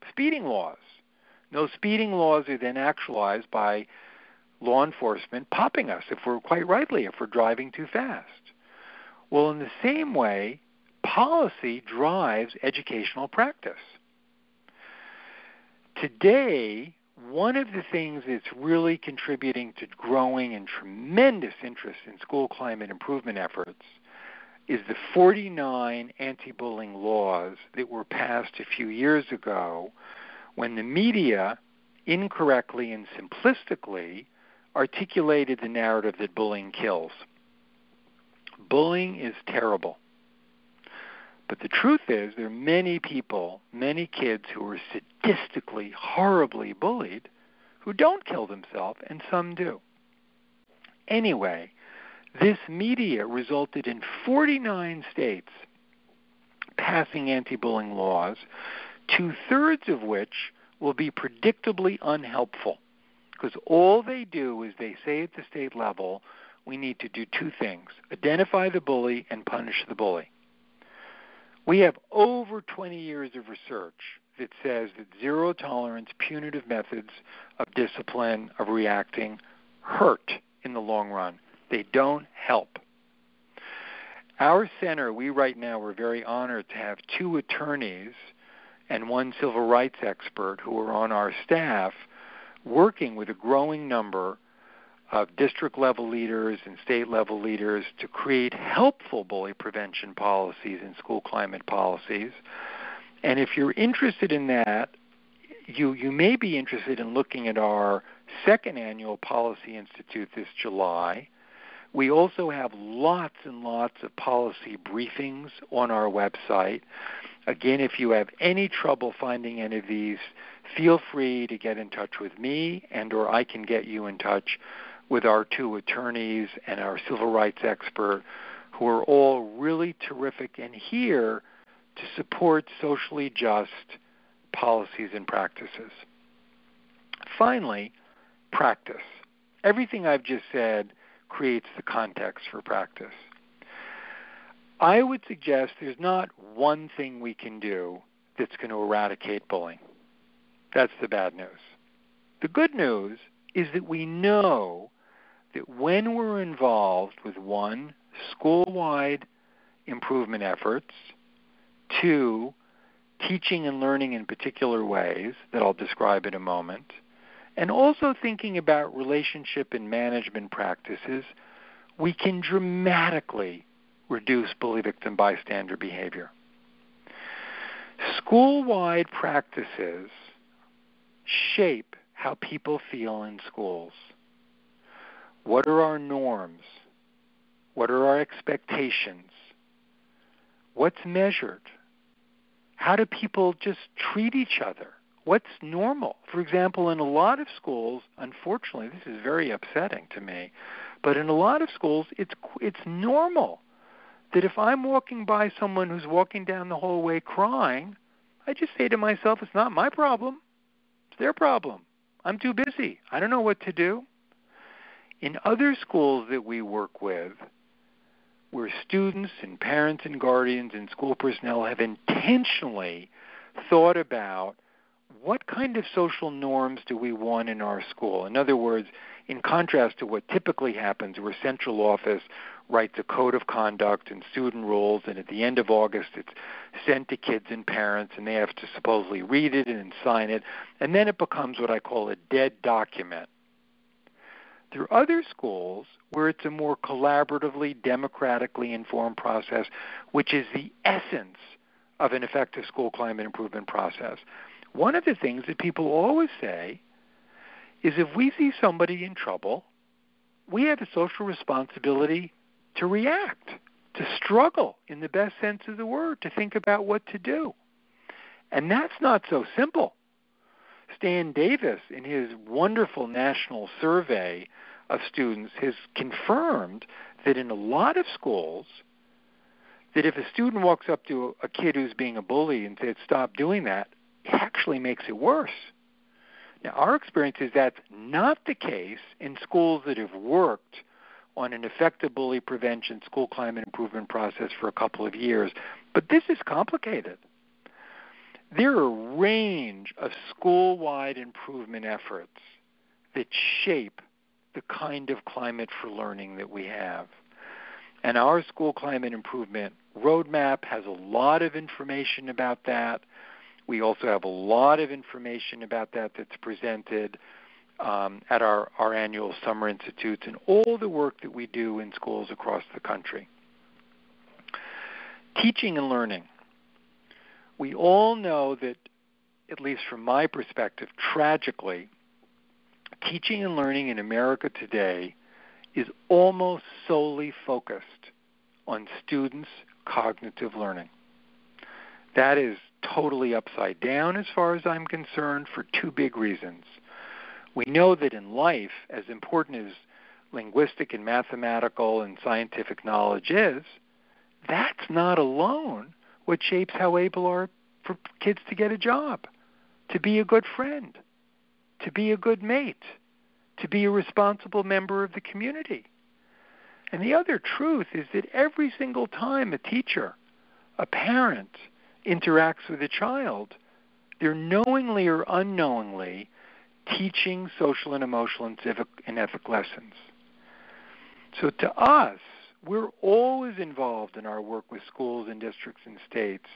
speeding laws. Those speeding laws are then actualized by law enforcement popping us, if we're driving too fast. Well, in the same way, policy drives educational practice. Today, one of the things that's really contributing to growing and tremendous interest in school climate improvement efforts is the 49 anti-bullying laws that were passed a few years ago when the media incorrectly and simplistically articulated the narrative that bullying kills. Bullying is terrible. But the truth is there are many people, many kids who are sadistically, horribly bullied who don't kill themselves, and some do. Anyway, this media resulted in 49 states passing anti-bullying laws, 2/3 of which will be predictably unhelpful, because all they do is they say at the state level, we need to do 2 things: identify the bully and punish the bully. We have over 20 years of research that says that zero tolerance, punitive methods of discipline, of reacting, hurt in the long run. They don't help. Our center, right now, we're very honored to have 2 attorneys and 1 civil rights expert who are on our staff working with a growing number of district-level leaders and state-level leaders to create helpful bully prevention policies and school climate policies. And if you're interested in that, you may be interested in looking at our 2nd annual Policy Institute this July. We also have lots and lots of policy briefings on our website. Again, if you have any trouble finding any of these, feel free to get in touch with me, and or I can get you in touch with our 2 attorneys and our civil rights expert, who are all really terrific and here to support socially just policies and practices. Finally, practice. Everything I've just said creates the context for practice. I would suggest there's not one thing we can do that's going to eradicate bullying. That's the bad news. The good news is that we know that when we're involved with 1, school-wide improvement efforts, 2, teaching and learning in particular ways that I'll describe in a moment, and also thinking about relationship and management practices, we can dramatically reduce bully victim bystander behavior. School-wide practices shape how people feel in schools. What are our norms? What are our expectations? What's measured? How do people just treat each other? What's normal? For example, in a lot of schools, unfortunately, this is very upsetting to me, but in a lot of schools, it's normal that if I'm walking by someone who's walking down the hallway crying, I just say to myself, it's not my problem. It's their problem. I'm too busy. I don't know what to do. In other schools that we work with, where students and parents and guardians and school personnel have intentionally thought about what kind of social norms do we want in our school. In other words, in contrast to what typically happens where central office writes a code of conduct and student rules, and at the end of August it's sent to kids and parents, and they have to supposedly read it and sign it, and then it becomes what I call a dead document. There are other schools where it's a more collaboratively, democratically informed process, which is the essence of an effective school climate improvement process. One of the things that people always say is if we see somebody in trouble, we have a social responsibility to react, to struggle in the best sense of the word, to think about what to do. And that's not so simple. Stan Davis, in his wonderful national survey of students, has confirmed that in a lot of schools, that if a student walks up to a kid who's being a bully and says, stop doing that, it actually makes it worse. Now, our experience is that's not the case in schools that have worked on an effective bully prevention school climate improvement process for a couple of years. But this is complicated. There are a range of school-wide improvement efforts that shape the kind of climate for learning that we have. And our school climate improvement roadmap has a lot of information about that. We also have a lot of information about that that's presented at our annual summer institutes and all the work that we do in schools across the country. Teaching and learning. We all know that, at least from my perspective, tragically, teaching and learning in America today is almost solely focused on students' cognitive learning. That is totally upside down as far as I'm concerned for 2 big reasons. We know that in life, as important as linguistic and mathematical and scientific knowledge is, that's not alone what shapes how able are for kids to get a job, to be a good friend, to be a good mate, to be a responsible member of the community. And the other truth is that every single time a teacher, a parent, interacts with a child, They're knowingly or unknowingly teaching social and emotional and civic and ethic lessons. So to us, we're always involved in our work with schools and districts and states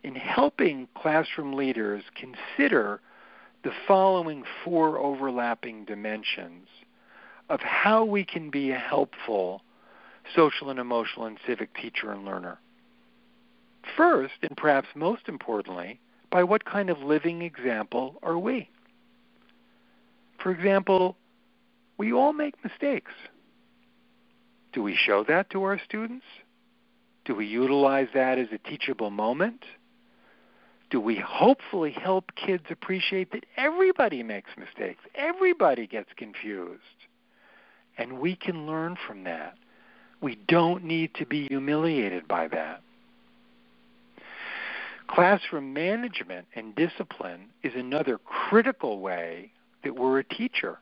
in helping classroom leaders consider the following 4 overlapping dimensions of how we can be a helpful social and emotional and civic teacher and learner. First, and perhaps most importantly, by what kind of living example are we? For example, we all make mistakes. Do we show that to our students? Do we utilize that as a teachable moment? Do we hopefully help kids appreciate that everybody makes mistakes, everybody gets confused, and we can learn from that? We don't need to be humiliated by that. Classroom management and discipline is another critical way that we're a teacher.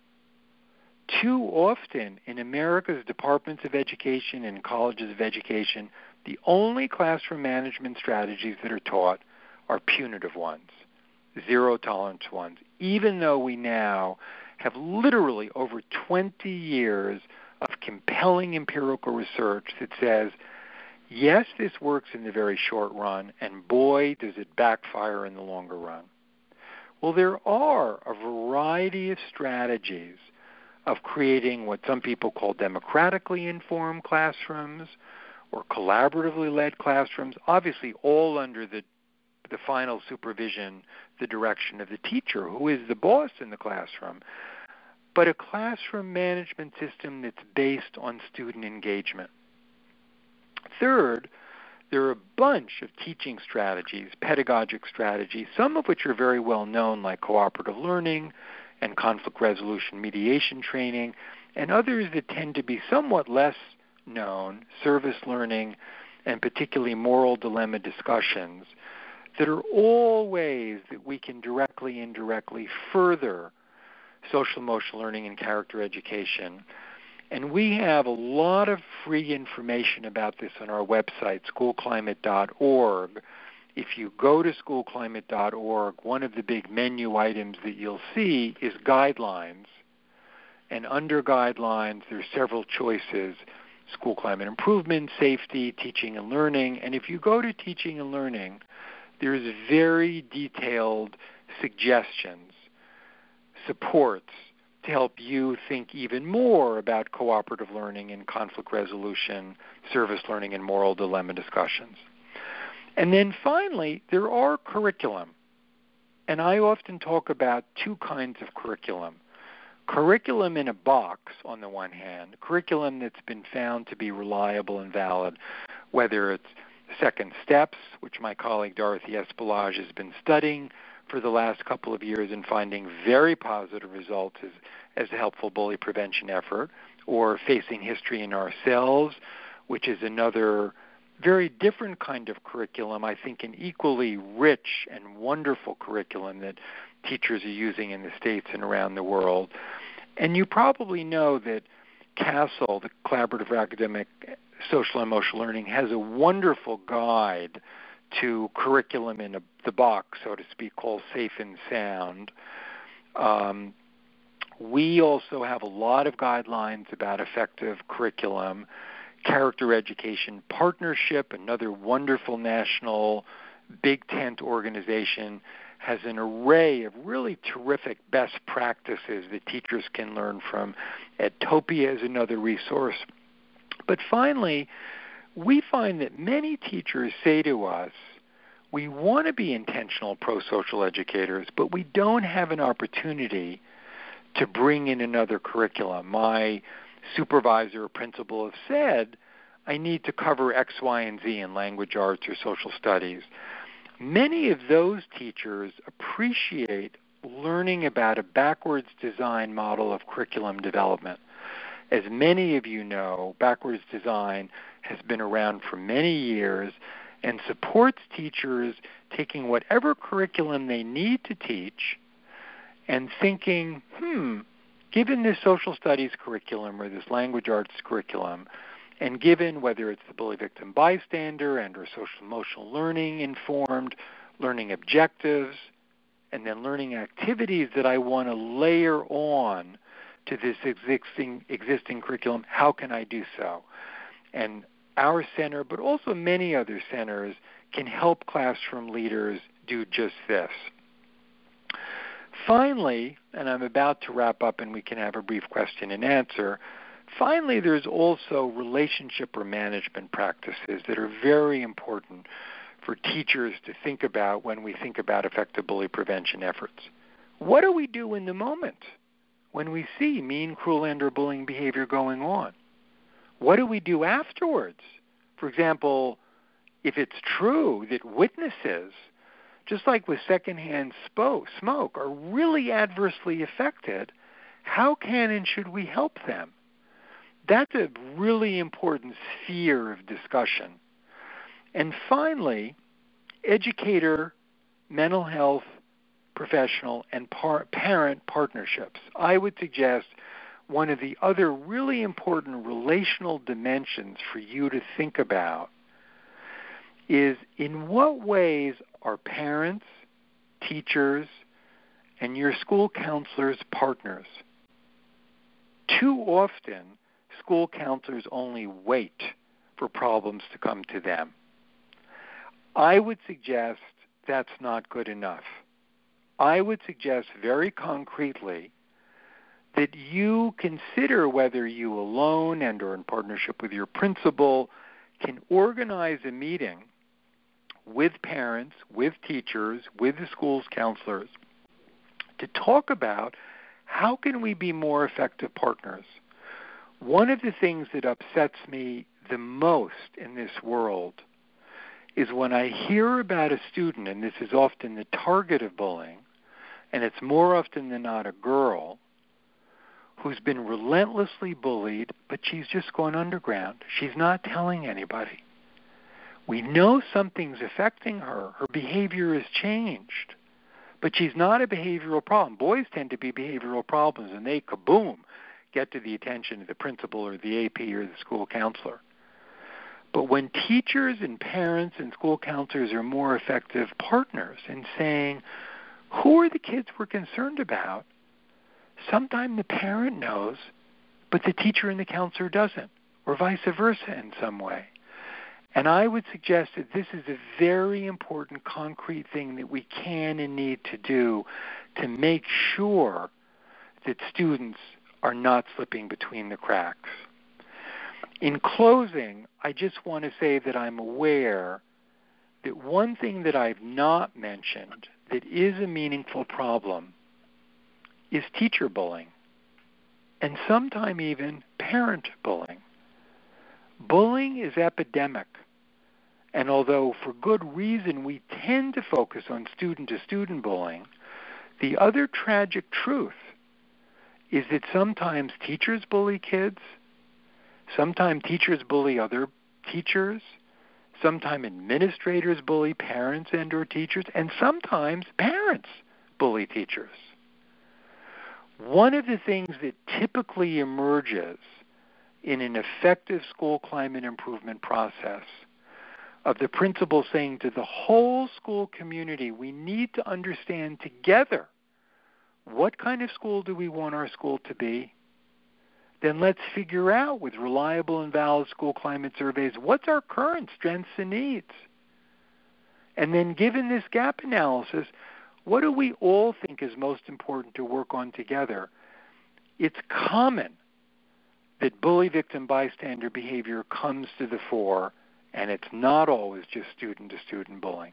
Too often in America's departments of education and colleges of education, the only classroom management strategies that are taught are punitive ones, zero-tolerance ones, even though we now have literally over 20 years of compelling empirical research that says, yes, this works in the very short run, and boy, does it backfire in the longer run. Well, there are a variety of strategies of creating what some people call democratically informed classrooms or collaboratively led classrooms, obviously all under the final supervision, the direction of the teacher, who is the boss in the classroom, but a classroom management system that's based on student engagement. Third, there are a bunch of teaching strategies, pedagogic strategies, some of which are very well known, like cooperative learning and conflict resolution mediation training, and others that tend to be somewhat less known, service learning, and particularly moral dilemma discussions, that are all ways that we can directly and indirectly further social emotional learning and character education. And we have a lot of free information about this on our website, schoolclimate.org. If you go to schoolclimate.org, one of the big menu items that you'll see is guidelines. And under guidelines, there are several choices: school climate improvement, safety, teaching and learning. And if you go to teaching and learning, there's very detailed suggestions, supports, to help you think even more about cooperative learning and conflict resolution, service learning, and moral dilemma discussions. And then finally, there are curriculum. And I often talk about 2 kinds of curriculum. Curriculum in a box, on the one hand, curriculum that's been found to be reliable and valid, whether it's Second Steps, which my colleague Dorothy Espelage has been studying for the last couple of years and finding very positive results as a helpful bully prevention effort, or Facing History in Ourselves, which is another very different kind of curriculum, I think an equally rich and wonderful curriculum that teachers are using in the States and around the world. And you probably know that CASEL, the Collaborative for Academic Social and Emotional Learning, has a wonderful guide to curriculum in the box, so to speak, called Safe and Sound. We also have a lot of guidelines about effective curriculum. Character Education Partnership, another wonderful national big tent organization, has an array of really terrific best practices that teachers can learn from. Edtopia is another resource. But finally, we find that many teachers say to us, we want to be intentional pro-social educators, but we don't have an opportunity to bring in another curriculum. My supervisor or principal have said, I need to cover X, Y, and Z in language arts or social studies. Many of those teachers appreciate learning about a backwards design model of curriculum development. As many of you know, backwards design has been around for many years and supports teachers taking whatever curriculum they need to teach and thinking, given this social studies curriculum or this language arts curriculum, and given whether it's the bully victim bystander and or social emotional learning informed learning objectives, and then learning activities that I want to layer on to this existing curriculum, how can I do so? And our center, but also many other centers, can help classroom leaders do just this. Finally, and I'm about to wrap up and we can have a brief question and answer, finally there's also relationship or management practices that are very important for teachers to think about when we think about effective bully prevention efforts. What do we do in the moment when we see mean, cruel, and or bullying behavior going on? What do we do afterwards? For example, if it's true that witnesses, just like with secondhand smoke, are really adversely affected, how can and should we help them? That's a really important sphere of discussion. And finally, educator, mental health professional, and parent partnerships. I would suggest one of the other really important relational dimensions for you to think about is in what ways are parents, teachers, and your school counselors partners? Too often, school counselors only wait for problems to come to them. I would suggest that's not good enough. I would suggest very concretely that you consider whether you alone and or in partnership with your principal can organize a meeting with parents, with teachers, with the school's counselors to talk about how can we be more effective partners. One of the things that upsets me the most in this world is when I hear about a student, and this is often the target of bullying, and it's more often than not a girl, who's been relentlessly bullied, but she's just gone underground. She's not telling anybody. We know something's affecting her. Her behavior has changed, but she's not a behavioral problem. Boys tend to be behavioral problems, and they, kaboom, get to the attention of the principal or the AP or the school counselor. But when teachers and parents and school counselors are more effective partners in saying, who are the kids we're concerned about? Sometimes the parent knows, but the teacher and the counselor doesn't, or vice versa in some way. And I would suggest that this is a very important concrete thing that we can and need to do to make sure that students are not slipping between the cracks. In closing, I just want to say that I'm aware that one thing that I've not mentioned that is a meaningful problem is teacher bullying, and sometimes even parent bullying. Bullying is epidemic, and although for good reason we tend to focus on student-to-student bullying, the other tragic truth is that sometimes teachers bully kids, sometimes teachers bully other teachers, sometimes administrators bully parents and or teachers, and sometimes parents bully teachers. One of the things that typically emerges in an effective school climate improvement process of the principal saying to the whole school community, we need to understand together what kind of school do we want our school to be? Then let's figure out with reliable and valid school climate surveys, what's our current strengths and needs? And then given this gap analysis, what do we all think is most important to work on together? It's common that bully victim bystander behavior comes to the fore, and it's not always just student-to-student bullying.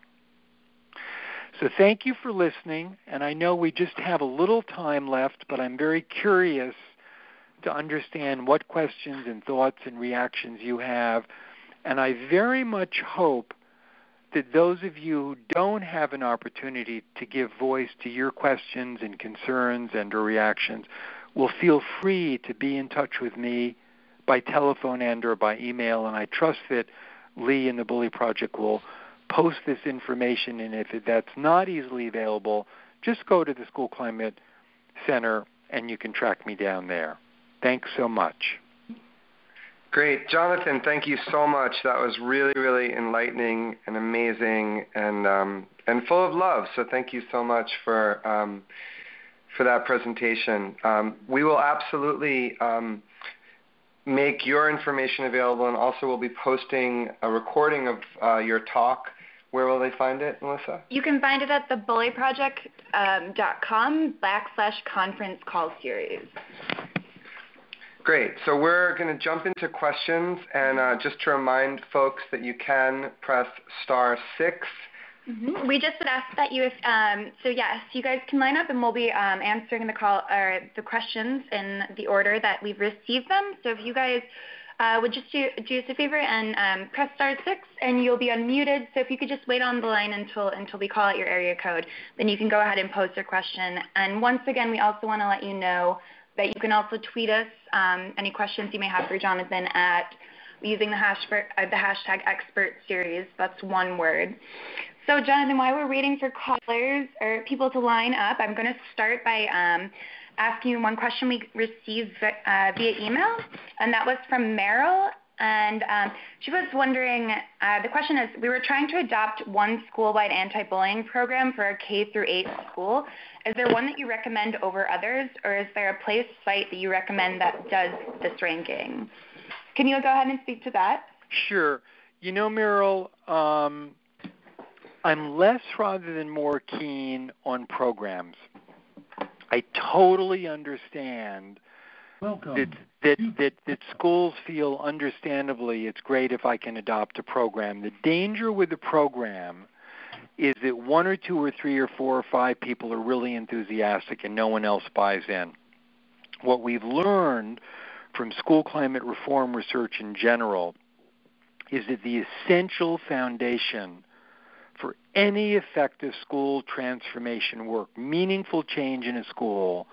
So thank you for listening, and I know we just have a little time left, but I'm very curious to understand what questions and thoughts and reactions you have, and I very much hope that those of you who don't have an opportunity to give voice to your questions and concerns and or reactions will feel free to be in touch with me by telephone and or by email, and I trust that Lee and the Bully Project will post this information, and if that's not easily available, just go to the School Climate Center and you can track me down there. Thanks so much.
Great. Jonathan, thank you so much. That was really, really enlightening and amazing. And and full of love. So thank you so much for that presentation. We will absolutely make your information available, and also we'll be posting a recording of your talk. Where will they find it, Melissa?
You can find it at thebullyproject.com/conference call series.
Great. So we're going to jump into questions, and just to remind folks that you can press *6.
Mm-hmm. We just would ask that you, so yes, you guys can line up, and we'll be answering the questions in the order that we've received them. So if you guys would just do us a favor and press *6, and you'll be unmuted. So if you could just wait on the line until we call out your area code, then you can go ahead and post your question. And once again, we also want to let you know that you can also tweet us any questions you may have for Jonathan using the hashtag expert series. That's one word. So Jonathan, while we're waiting for callers or people to line up, I'm going to start by asking you one question we received via email, and that was from Meryl. And she was wondering, the question is, we were trying to adopt one school-wide anti-bullying program for a K-8 school. Is there one that you recommend over others, or is there a site that you recommend that does this ranking? Can you go ahead and speak to that?
Sure. You know, Meryl, I'm less rather than more keen on programs. I totally understand that schools feel, understandably, it's great if I can adopt a program. The danger with a program is that one or two or three or four or five people are really enthusiastic and no one else buys in. What we've learned from school climate reform research in general is that the essential foundation for any effective school transformation work, meaningful change in a school,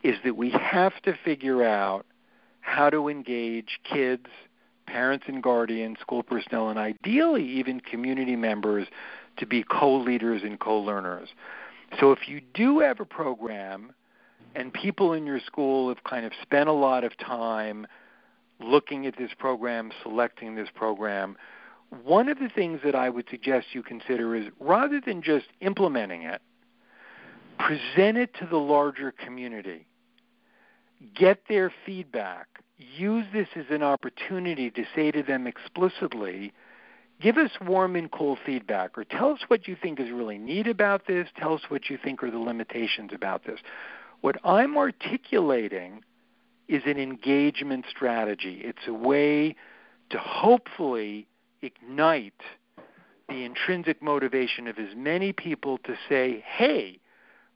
is that we have to figure out how to engage kids, parents and guardians, school personnel, and ideally even community members to be co-leaders and co-learners. So if you do have a program and people in your school have kind of spent a lot of time looking at this program, selecting this program, one of the things that I would suggest you consider is, rather than just implementing it, present it to the larger community. Get their feedback. Use this as an opportunity to say to them explicitly, give us warm and cool feedback, or tell us what you think is really neat about this, tell us what you think are the limitations about this. What I'm articulating is an engagement strategy. It's a way to hopefully ignite the intrinsic motivation of as many people to say, hey,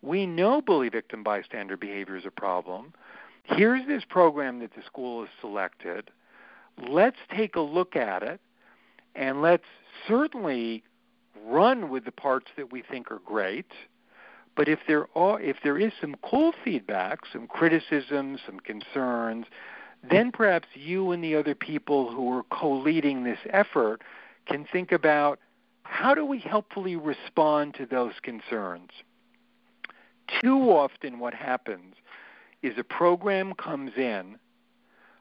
we know bully victim bystander behavior is a problem. Here's this program that the school has selected. Let's take a look at it, and let's certainly run with the parts that we think are great. But if there is some cool feedback, some criticisms, some concerns, then perhaps you and the other people who are co-leading this effort can think about, how do we helpfully respond to those concerns? Too often what happens is a program comes in,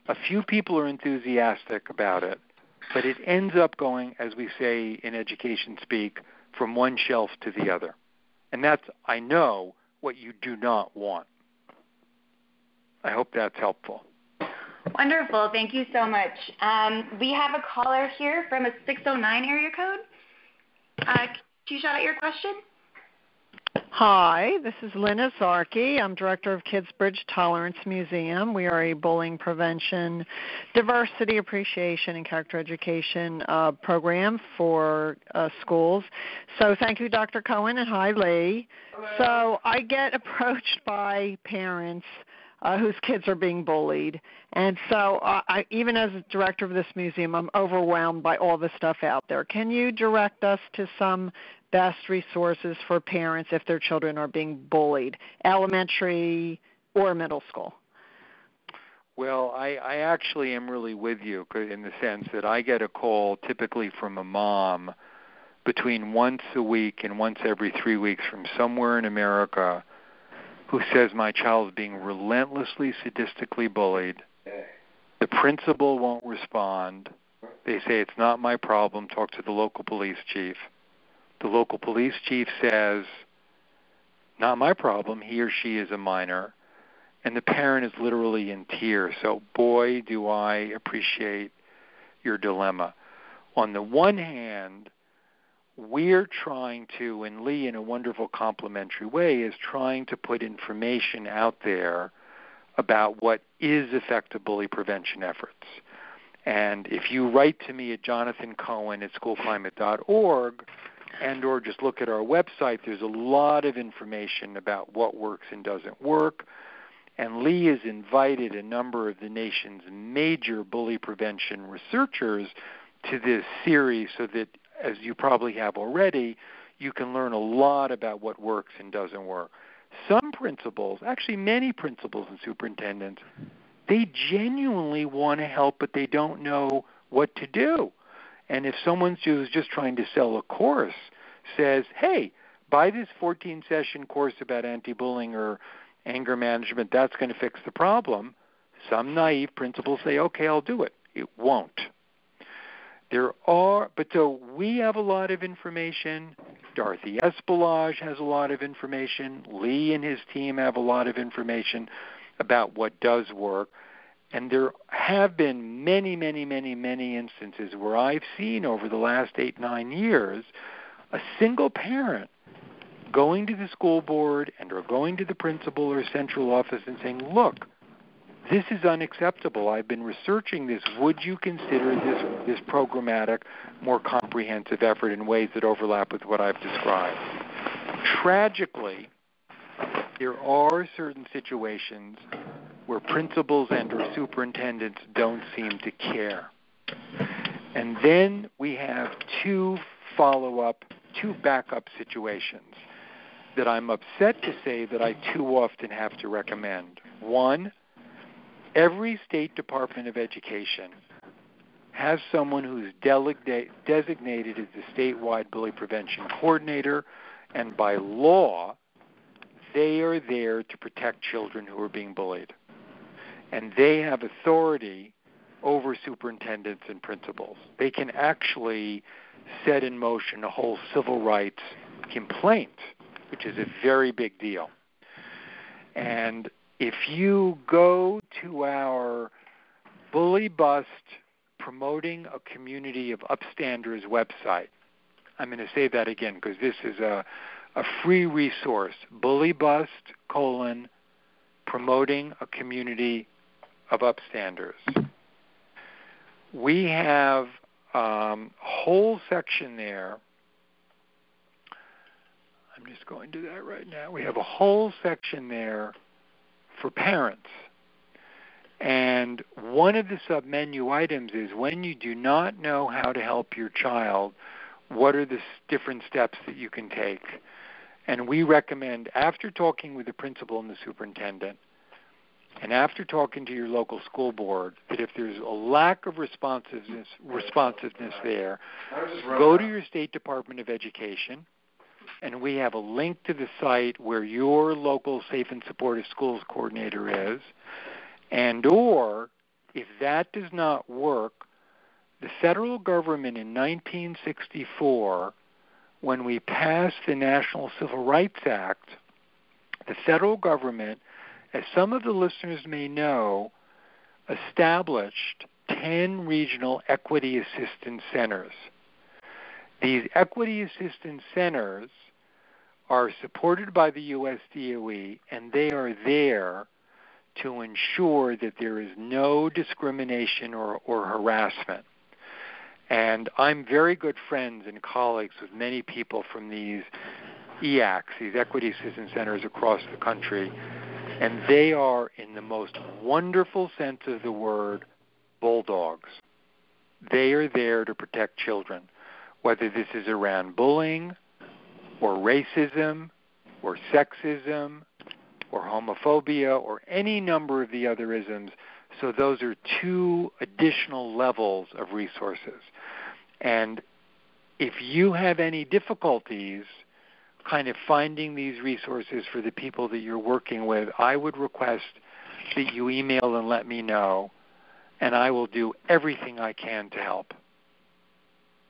a few people are enthusiastic about it, but it ends up going, as we say in education speak, from one shelf to the other. And that's, I know, what you do not want. I hope that's helpful.
Wonderful. Thank you so much. We have a caller here from a 609 area code. Can you shout out your question?
Hi, this is Lynn Azarki. I'm director of Kids Bridge Tolerance Museum. We are a bullying prevention, diversity appreciation, and character education program for schools. So thank you, Dr. Cohen, and hi, Lee. Hello. So I get approached by parents whose kids are being bullied. And so I, even as a director of this museum, I'm overwhelmed by all the stuff out there. Can you direct us to some best resources for parents if their children are being bullied, elementary or middle school?
Well, I actually am really with you in the sense that I get a call typically from a mom between once a week and once every 3 weeks from somewhere in America who says my child is being relentlessly, sadistically bullied. The principal won't respond. They say, it's not my problem, talk to the local police chief. The local police chief says, not my problem, he or she is a minor, and the parent is literally in tears. So boy, do I appreciate your dilemma. On the one hand, we're trying to, and Lee in a wonderful complimentary way is trying to put information out there about what is effective bully prevention efforts. And if you write to me at jonathancohen@schoolclimate.org and or just look at our website, there's a lot of information about what works and doesn't work. And Lee has invited a number of the nation's major bully prevention researchers to this series so that, as you probably have already, you can learn a lot about what works and doesn't work. Some principals, actually many principals and superintendents, they genuinely want to help, but they don't know what to do. And if someone who's just trying to sell a course says, hey, buy this 14-session course about anti-bullying or anger management, that's going to fix the problem, some naive principals say, okay, I'll do it. It won't. So we have a lot of information. Dorothy Espelage has a lot of information. Lee and his team have a lot of information about what does work. And there have been many, many, many, many instances where I've seen over the last 8-9 years a single parent going to the school board and or going to the principal or central office and saying, look, this is unacceptable. I've been researching this. Would you consider this programmatic, more comprehensive effort in ways that overlap with what I've described? Tragically, there are certain situations where principals and or superintendents don't seem to care. And then we have two backup situations that I'm upset to say that I too often have to recommend. One, every state department of education has someone who's designated as the statewide bully prevention coordinator, and by law, they are there to protect children who are being bullied. And they have authority over superintendents and principals. They can actually set in motion a whole civil rights complaint, which is a very big deal. And if you go to our Bully Bust Promoting a Community of Upstanders website, I'm going to say that again because this is a free resource, Bully Bust, Promoting a Community of Upstanders. We have a whole section there. I'm just going to that right now. We have a whole section there for parents. And one of the sub-menu items is when you do not know how to help your child, what are the different steps that you can take? And we recommend, after talking with the principal and the superintendent, and after talking to your local school board, that if there's a lack of responsiveness there, go to your State Department of Education, and we have a link to the site where your local Safe and Supportive Schools coordinator is. And or, if that does not work, the federal government in 1964, when we passed the National Civil Rights Act, the federal government, as some of the listeners may know, established 10 regional equity assistance centers. These equity assistance centers are supported by the U.S. DOE, and they are there to ensure that there is no discrimination or harassment. And I'm very good friends and colleagues with many people from these EACs, these equity assistance centers across the country, and they are, in the most wonderful sense of the word, bulldogs. They are there to protect children, whether this is around bullying or racism or sexism or homophobia or any number of the other isms. So those are two additional levels of resources. And if you have any difficulties kind of finding these resources for the people that you're working with, I would request that you email and let me know, and I will do everything I can to help.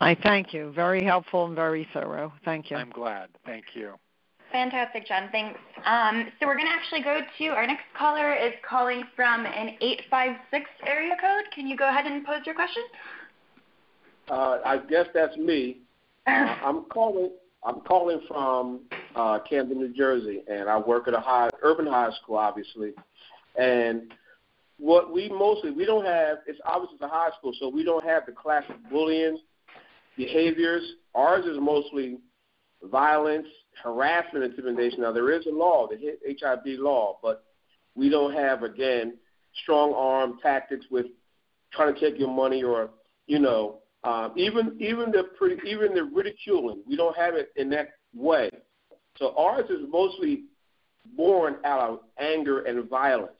I thank you. Very helpful and very thorough. Thank you.
I'm glad. Thank you.
Fantastic, John. Thanks. So we're going to actually go to our next caller is calling from an 856 area code. Can you go ahead and pose your question?
I guess that's me. I'm calling from Camden, New Jersey, and I work at a urban high school, obviously. And what we don't have, it's obviously a high school, so we don't have the classic bullying behaviors. Ours is mostly violence, harassment, intimidation. Now, there is a law, the HIB law, but we don't have, again, strong-arm tactics with trying to take your money or, even the ridiculing. We don't have it in that way. So ours is mostly born out of anger and violence.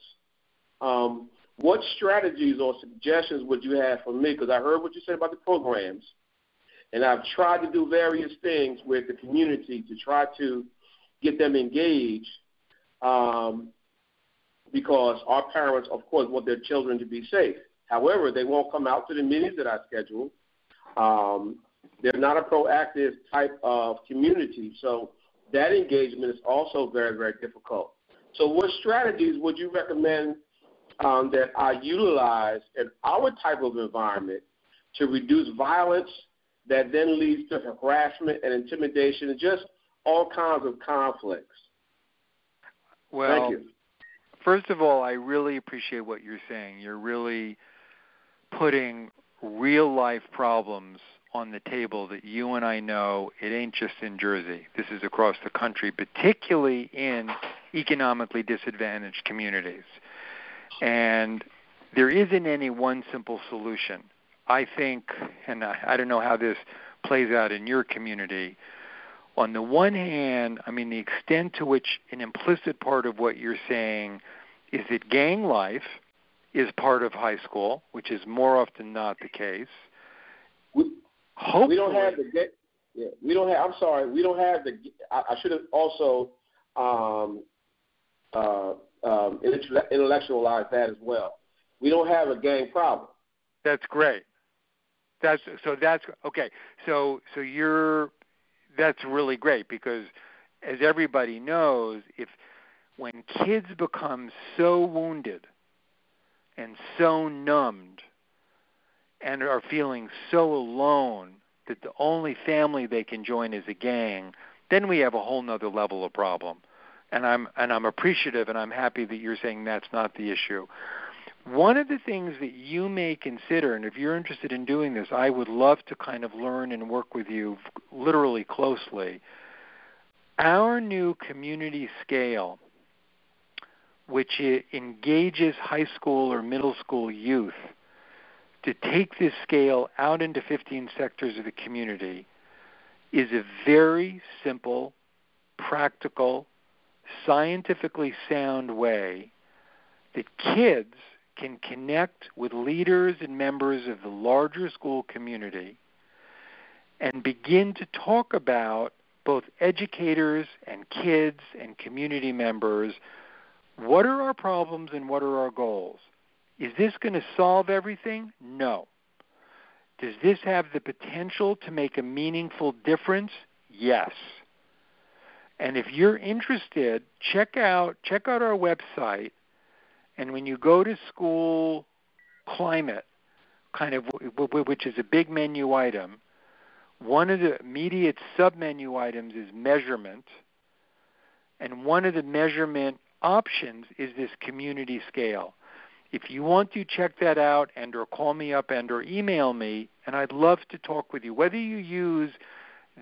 What strategies or suggestions would you have for me? Because I heard what you said about the programs, and I've tried to do various things with the community to try to get them engaged because our parents, of course, want their children to be safe. However, they won't come out to the meetings that I schedule. They're not a proactive type of community, so that engagement is also very, very difficult. So what strategies would you recommend that I utilize in our type of environment to reduce violence that then leads to harassment and intimidation and just all kinds of conflicts?
Well,
thank you.
First of all, I really appreciate what you're saying. You're really putting real-life problems on the table that you and I know it ain't just in Jersey. This is across the country, particularly in economically disadvantaged communities. And there isn't any one simple solution. I think, and I don't know how this plays out in your community, on the one hand, the extent to which an implicit part of what you're saying is that gang life is part of high school, which is more often not the case.
We don't have the. Yeah, we don't have. I'm sorry. We don't have the. I should have also intellectualized that as well. We don't have a gang problem.
That's great. That's okay. So that's really great because, as everybody knows, when kids become so wounded and so numbed and are feeling so alone that the only family they can join is a gang, then we have a whole nother level of problem. And I'm appreciative and I'm happy that you're saying that's not the issue. One of the things that you may consider, and if you're interested in doing this, I would love to kind of learn and work with you literally closely. Our new community scale, which engages high school or middle school youth to take this scale out into 15 sectors of the community, is a very simple, practical, scientifically sound way that kids can connect with leaders and members of the larger school community and begin to talk about, both educators and kids and community members, what are our problems and what are our goals? Is this going to solve everything? No. Does this have the potential to make a meaningful difference? Yes. And if you're interested, check out our website. And when you go to school climate, which is a big menu item, one of the immediate sub-menu items is measurement. And one of the measurement options is this community scale. If you want to check that out and or call me up and or email me, and I'd love to talk with you, whether you use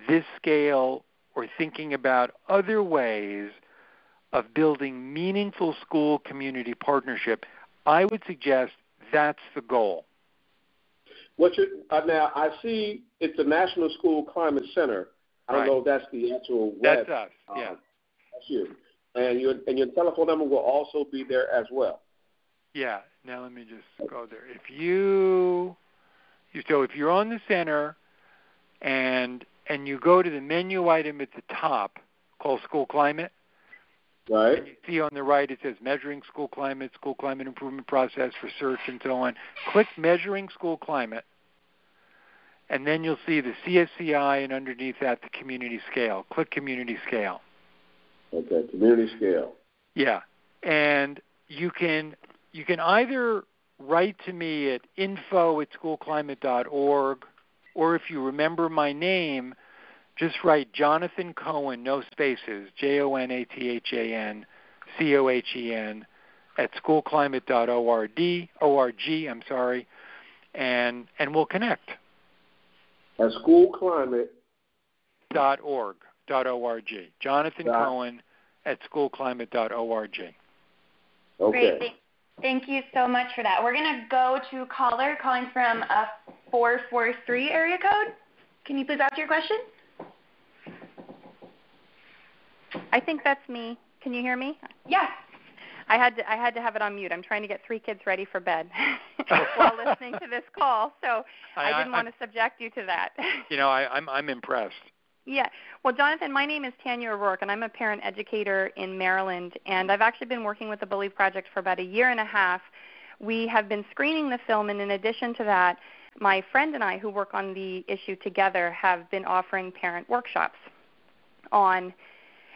this scale or thinking about other ways of building meaningful school community partnership, I would suggest that's the goal.
Now, I see it's the National School Climate Center. I don't know if that's the actual web.
That's us, yeah.
That's you. And your telephone number will also be there as well.
Yeah. Now let me just go there. If you're on the center and you go to the menu item at the top called School Climate,
right?
And you see on the right it says Measuring School Climate Improvement Process, Research, and so on. Click Measuring School Climate, and then you'll see the CSCI, and underneath that, the community scale. Click community scale.
Okay, community scale.
Yeah, and you can either write to me at info@schoolclimate.org, or if you remember my name, just write Jonathan Cohen, no spaces, JONATHAN COHEN at schoolclimate.org, and we'll connect.
At schoolclimate.org.
Jonathan Cohen at schoolclimate.org.
Okay.
Great. Thank you so much for that. We're going to go to a caller calling from a 443 area code. Can you please ask your question?
I think that's me. Can you hear me?
Yes.
I had to have it on mute. I'm trying to get 3 kids ready for bed while listening to this call, so I didn't want to subject you to that.
I'm impressed.
Yeah. Well, Jonathan, my name is Tanya O'Rourke, and I'm a parent educator in Maryland, and I've actually been working with the Bully Project for about 1.5 years. We have been screening the film, and in addition to that, my friend and I, who work on the issue together, have been offering parent workshops on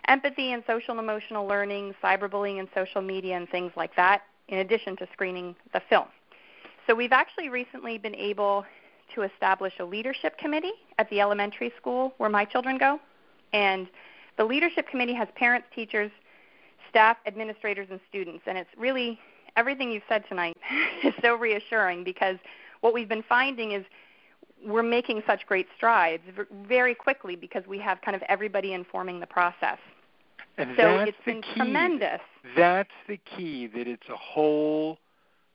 empathy and social and emotional learning, cyberbullying and social media and things like that, in addition to screening the film. So we've actually recently been able to establish a leadership committee at the elementary school where my children go. And the leadership committee has parents, teachers, staff, administrators, and students. And it's really everything you've said tonight is so reassuring, because what we've been finding is we're making such great strides very quickly because we have kind of everybody informing the process.
And
so
that's
it's been
the key.
Tremendous.
That's the key, that it's a whole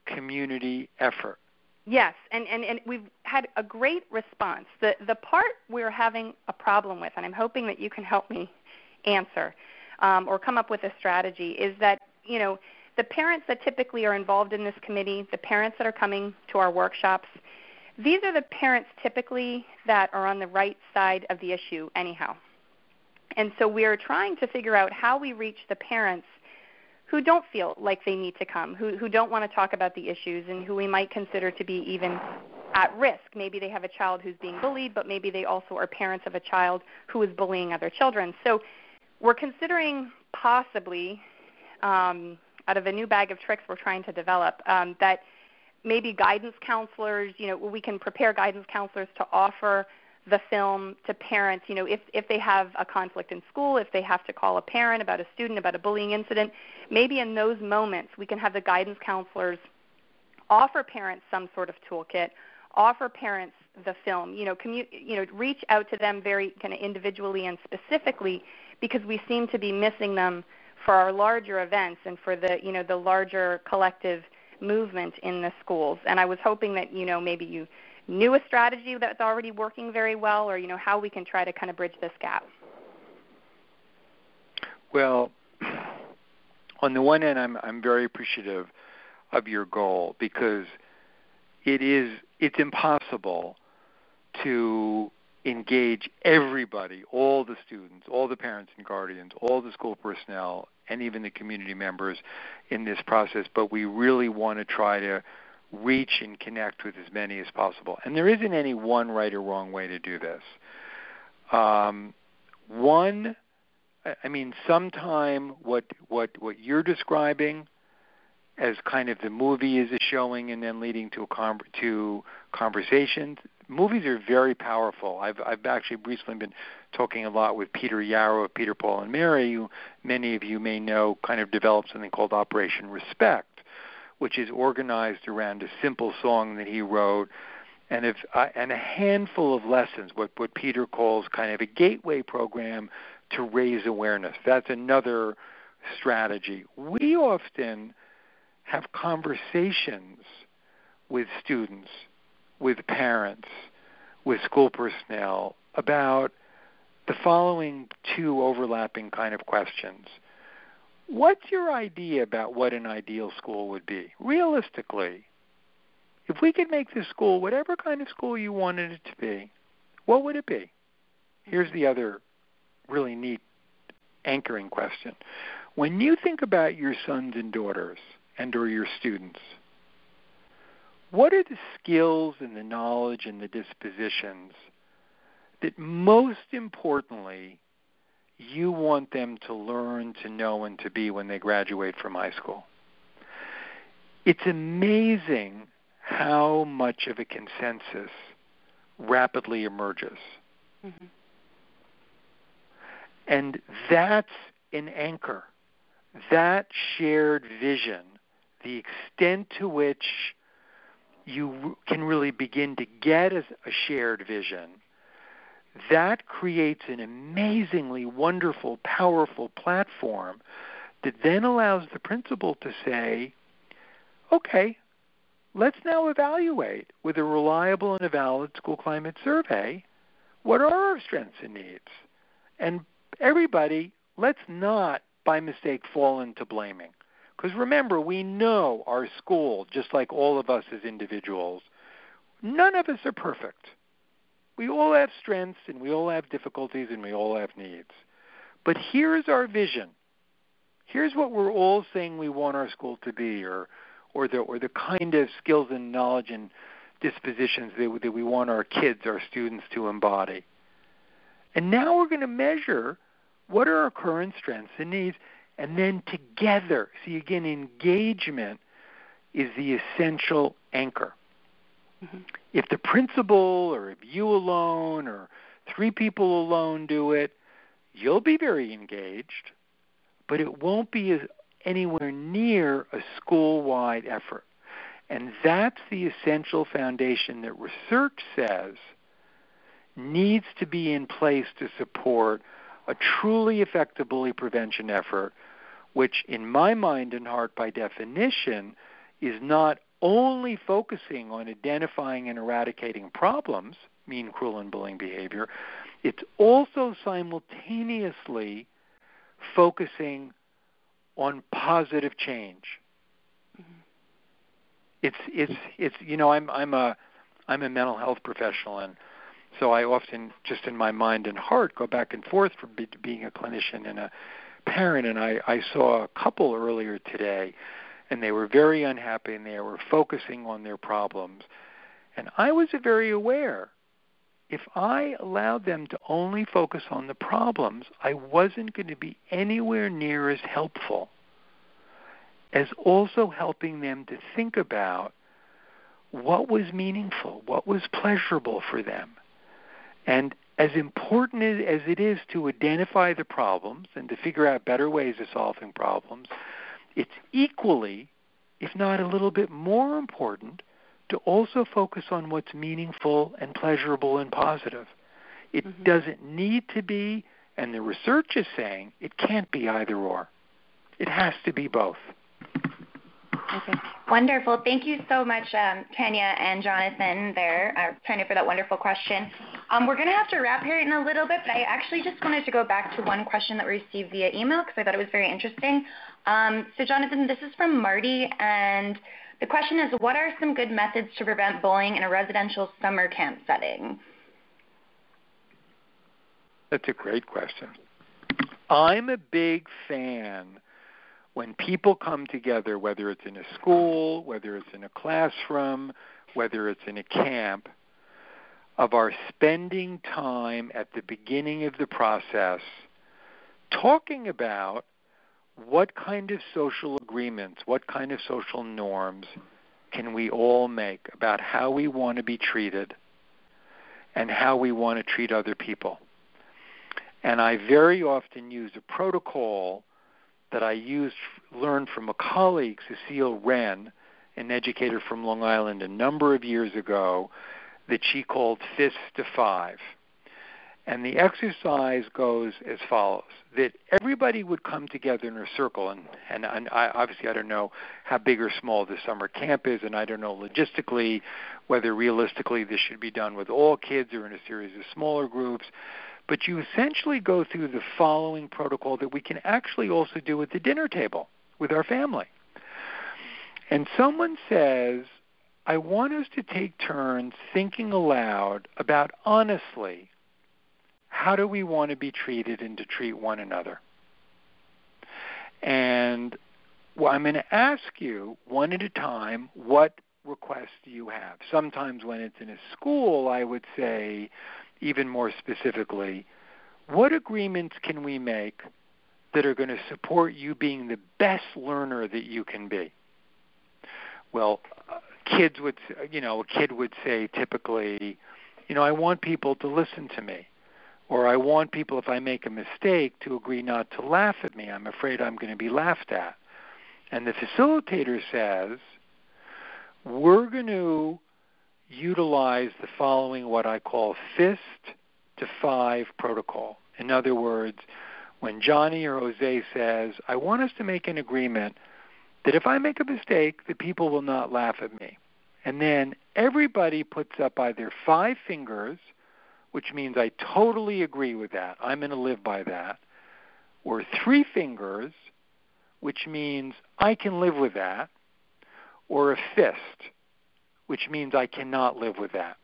community effort.
Yes, and we've had a great response. The part we're having a problem with, and I'm hoping that you can help me answer or come up with a strategy, is that, the parents that typically are involved in this committee, the parents that are coming to our workshops, these are the parents typically that are on the right side of the issue anyhow. And so we're trying to figure out how we reach the parents who don't feel like they need to come, who don't want to talk about the issues, and who we might consider to be even at risk. Maybe they have a child who's being bullied, but maybe they also are parents of a child who is bullying other children. So we're considering possibly, out of a new bag of tricks we're trying to develop, that maybe guidance counselors, we can prepare guidance counselors to offer the film to parents, if they have a conflict in school, if they have to call a parent about a student, about a bullying incident, maybe in those moments we can have the guidance counselors offer parents some sort of toolkit, offer parents the film, reach out to them very kind of individually and specifically, because we seem to be missing them for our larger events and for the, the larger collective movement in the schools. And I was hoping that, maybe you knew a strategy that's already working very well, or how we can try to kind of bridge this gap.
Well, on the one hand, I'm very appreciative of your goal, because it's impossible to engage everybody, all the students, all the parents and guardians, all the school personnel, and even the community members in this process, but we really want to try to reach and connect with as many as possible. And there isn't any one right or wrong way to do this. Sometime what you're describing as kind of the movie is showing and then leading to conversations. Movies are very powerful. I've actually recently been talking a lot with Peter Yarrow of Peter, Paul, and Mary, who many of you may know kind of developed something called Operation Respect, which is organized around a simple song that he wrote, and a handful of lessons, what Peter calls kind of a gateway program to raise awareness. That's another strategy. We often have conversations with students, with parents, with school personnel about the following 2 overlapping kind of questions. What's your idea about what an ideal school would be? Realistically, if we could make this school whatever kind of school you wanted it to be, what would it be? Here's the other really neat anchoring question. When you think about your sons and daughters and or your students, what are the skills and the knowledge and the dispositions that most importantly you want them to learn, to know, and to be when they graduate from high school? It's amazing how much of a consensus rapidly emerges. Mm-hmm. And that's an anchor. That shared vision, the extent to which you can really begin to get a shared vision, that creates an amazingly wonderful, powerful platform that then allows the principal to say, okay, let's now evaluate with a reliable and a valid school climate survey what are our strengths and needs. And everybody, let's not by mistake fall into blaming. Because remember, we know our school, just like all of us as individuals, none of us are perfect. We all have strengths and we all have difficulties and we all have needs. But here's our vision. Here's what we're all saying we want our school to be, or the kind of skills and knowledge and dispositions that we want our kids, our students to embody. And now we're going to measure what are our current strengths and needs, and then together, see again, engagement is the essential anchor. Mm-hmm. If the principal or if you alone or 3 people alone do it, you'll be very engaged, but it won't be anywhere near a school-wide effort. And that's the essential foundation that research says needs to be in place to support a truly effective bully prevention effort, which in my mind and heart by definition is not only focusing on identifying and eradicating problems, mean, cruel, and bullying behavior, it's also simultaneously focusing on positive change. Mm-hmm. It's you know, I'm a mental health professional, and so I often, just in my mind and heart, go back and forth from being a clinician and a parent. And I saw a couple earlier today, and they were very unhappy, and they were focusing on their problems. And I was very aware, if I allowed them to only focus on the problems, I wasn't going to be anywhere near as helpful as also helping them to think about what was meaningful, what was pleasurable for them. And as important as it is to identify the problems and to figure out better ways of solving problems, it's equally, if not a little bit more important, to also focus on what's meaningful and pleasurable and positive. It mm-hmm. doesn't need to be, and the research is saying it can't be either or. It has to be both.
Okay. Wonderful. Thank you so much, Tanya and Jonathan there, Tanya, for that wonderful question. We're going to have to wrap here in a little bit, but I actually just wanted to go back to one question that we received via email because I thought it was very interesting. So, Jonathan, this is from Marty, and the question is, what are some good methods to prevent bullying in a residential summer camp setting?
That's a great question. I'm a big fan when people come together, whether it's in a school, whether it's in a classroom, whether it's in a camp, of our spending time at the beginning of the process talking about what kind of social agreements, what kind of social norms can we all make about how we want to be treated and how we want to treat other people. And I very often use a protocol that I learned from a colleague, Cecile Wren, an educator from Long Island a number of years ago, that she called Fists to Five. And the exercise goes as follows, that everybody would come together in a circle, and I, obviously I don't know how big or small the summer camp is, and I don't know logistically whether realistically this should be done with all kids or in a series of smaller groups. But you essentially go through the following protocol that we can actually also do at the dinner table with our family. And someone says, I want us to take turns thinking aloud about honestly, how do we want to be treated and to treat one another? And I'm going to ask you one at a time what requests do you have? Sometimes when it's in a school, I would say, even more specifically, what agreements can we make that are going to support you being the best learner that you can be? Well, a kid would say typically, I want people to listen to me, or I want people, if I make a mistake, to agree not to laugh at me. I'm afraid I'm going to be laughed at. And the facilitator says, we're going to utilize the following, what I call fist to five protocol. In other words, when Johnny or Jose says, I want us to make an agreement that if I make a mistake, the people will not laugh at me. And then everybody puts up either 5 fingers, which means I totally agree with that, I'm going to live by that, or 3 fingers, which means I can live with that, or a fist, which means I cannot live with that.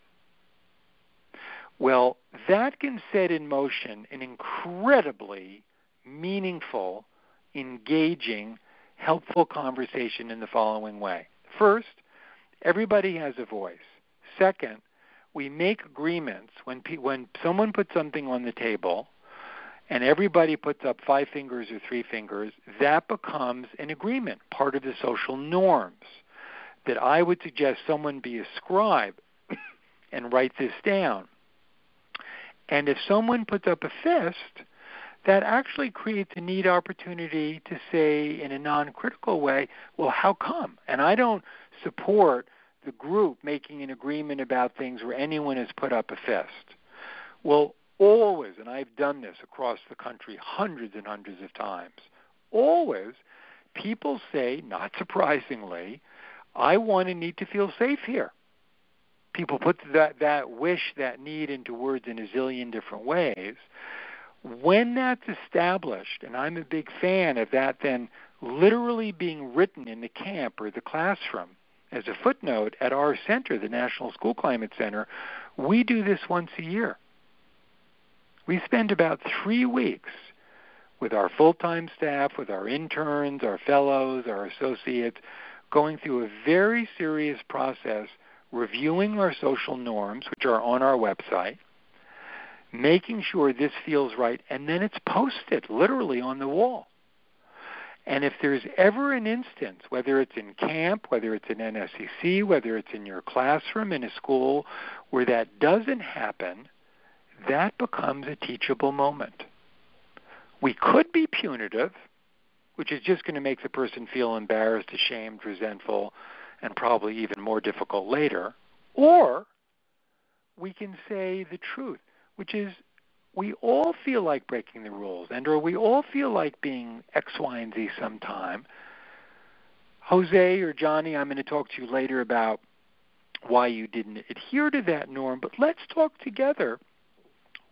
Well, that can set in motion an incredibly meaningful, engaging, helpful conversation in the following way. First, everybody has a voice. Second, we make agreements. When someone puts something on the table and everybody puts up 5 fingers or 3 fingers, that becomes an agreement, part of the social norms, that I would suggest someone be a scribe and write this down. And if someone puts up a fist, that actually creates a neat opportunity to say in a non-critical way, well, how come? And I don't support the group making an agreement about things where anyone has put up a fist. Well, always, and I've done this across the country hundreds and hundreds of times, always people say, not surprisingly, I want and need to feel safe here. People put that wish, that need into words in a zillion different ways. When that's established, and I'm a big fan of that then literally being written in the camp or the classroom as a footnote at our center, the National School Climate Center, we do this once a year. We spend about 3 weeks with our full-time staff, with our interns, our fellows, our associates, going through a very serious process, reviewing our social norms, which are on our website, making sure this feels right, and then it's posted literally on the wall. And if there's ever an instance, whether it's in camp, whether it's in NSCC, whether it's in your classroom in a school, where that doesn't happen, that becomes a teachable moment. We could be punitive, which is just going to make the person feel embarrassed, ashamed, resentful, and probably even more difficult later. Or we can say the truth, which is we all feel like breaking the rules, or we all feel like being X, Y, and Z sometime. Jose or Johnny, I'm going to talk to you later about why you didn't adhere to that norm, but let's talk together.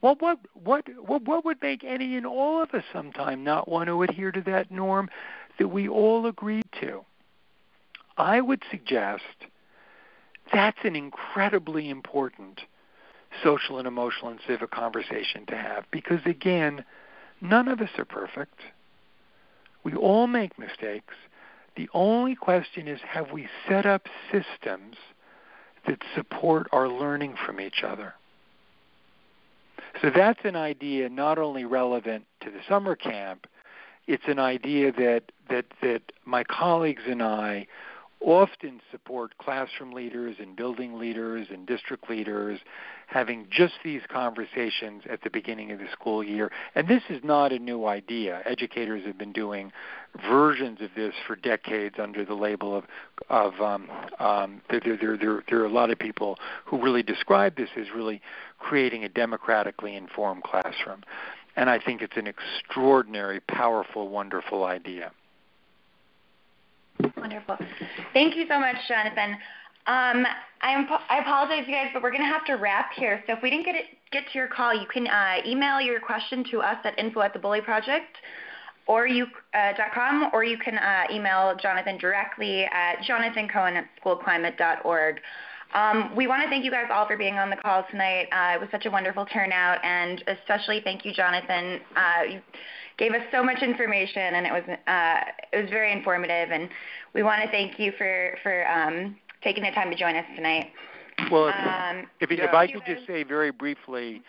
What would make any and all of us sometime not want to adhere to that norm that we all agreed to? I would suggest that's an incredibly important social and emotional and civic conversation to have, because again, none of us are perfect. We all make mistakes. The only question is, have we set up systems that support our learning from each other? So that's an idea not only relevant to the summer camp, it's an idea that my colleagues and I often support classroom leaders and building leaders and district leaders having just these conversations at the beginning of the school year. And this is not a new idea. Educators have been doing versions of this for decades under the label of there are a lot of people who really describe this as really creating a democratically informed classroom. And I think it's an extraordinary, powerful, wonderful idea.
Wonderful. Thank you so much, Jonathan. I apologize, you guys, but we're going to have to wrap here. So if we didn't get to your call, you can email your question to us at info@thebullyproject.com, or you can email Jonathan directly at jonathancohen@schoolclimate.org. We want to thank you guys all for being on the call tonight. It was such a wonderful turnout, and especially thank you, Jonathan. You gave us so much information, and it was very informative. And we want to thank you for taking the time to join us tonight.
Well, if I could just say very briefly,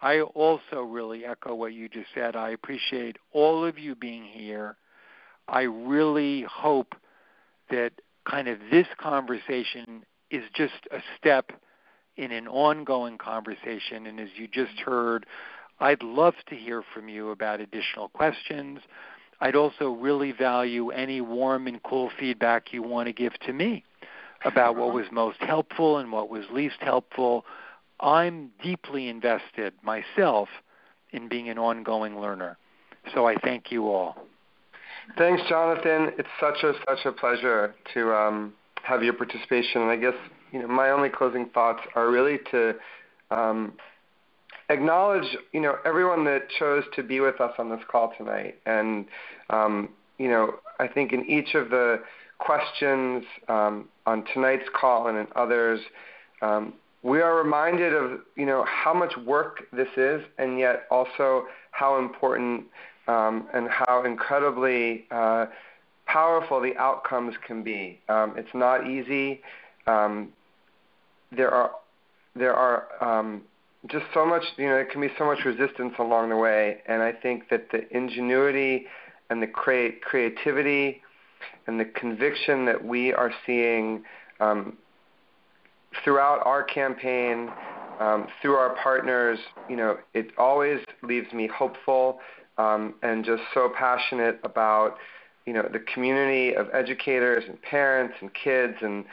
I also really echo what you just said. I appreciate all of you being here. I really hope that kind of this conversation is just a step in an ongoing conversation. And as you just heard, I'd love to hear from you about additional questions. I'd also really value any warm and cool feedback you want to give to me about what was most helpful and what was least helpful. I'm deeply invested myself in being an ongoing learner. So I thank you all.
Thanks, Jonathan. It's such a pleasure to have your participation. And I guess my only closing thoughts are really to acknowledge everyone that chose to be with us on this call tonight. And I think in each of the questions on tonight's call and in others, we are reminded of how much work this is, and yet also how important and how incredibly powerful the outcomes can be. It's not easy. There are just so much, there can be so much resistance along the way, and I think that the ingenuity and the creativity and the conviction that we are seeing throughout our campaign, through our partners, it always leaves me hopeful and just so passionate about the community of educators and parents and kids and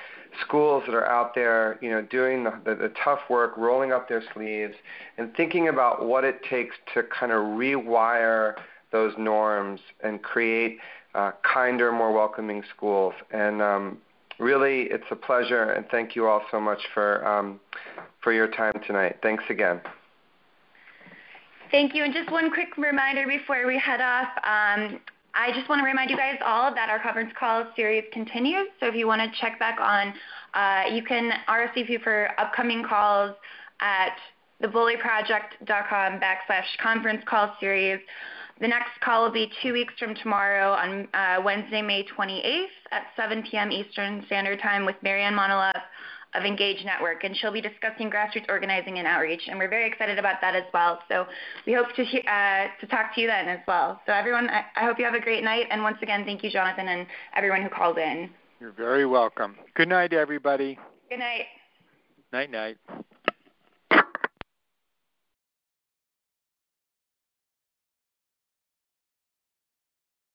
schools that are out there, doing the tough work, rolling up their sleeves, and thinking about what it takes to kind of rewire those norms and create kinder, more welcoming schools. And really, it's a pleasure, and thank you all so much for your time tonight. Thanks again.
Thank you. And just one quick reminder before we head off. I just want to remind you guys all that our conference call series continues. So if you want to check back on, you can RSVP for upcoming calls at thebullyproject.com/conference call series. The next call will be 2 weeks from tomorrow on Wednesday, May 28th at 7 p.m. Eastern Standard Time with Marianne Monolov of Engage Network, and she'll be discussing grassroots organizing and outreach, and we're very excited about that as well. So we hope to talk to you then as well. So everyone, I hope you have a great night, and once again, thank you, Jonathan, and everyone who called in.
You're very welcome. Good night, everybody.
Good night.
Night, night.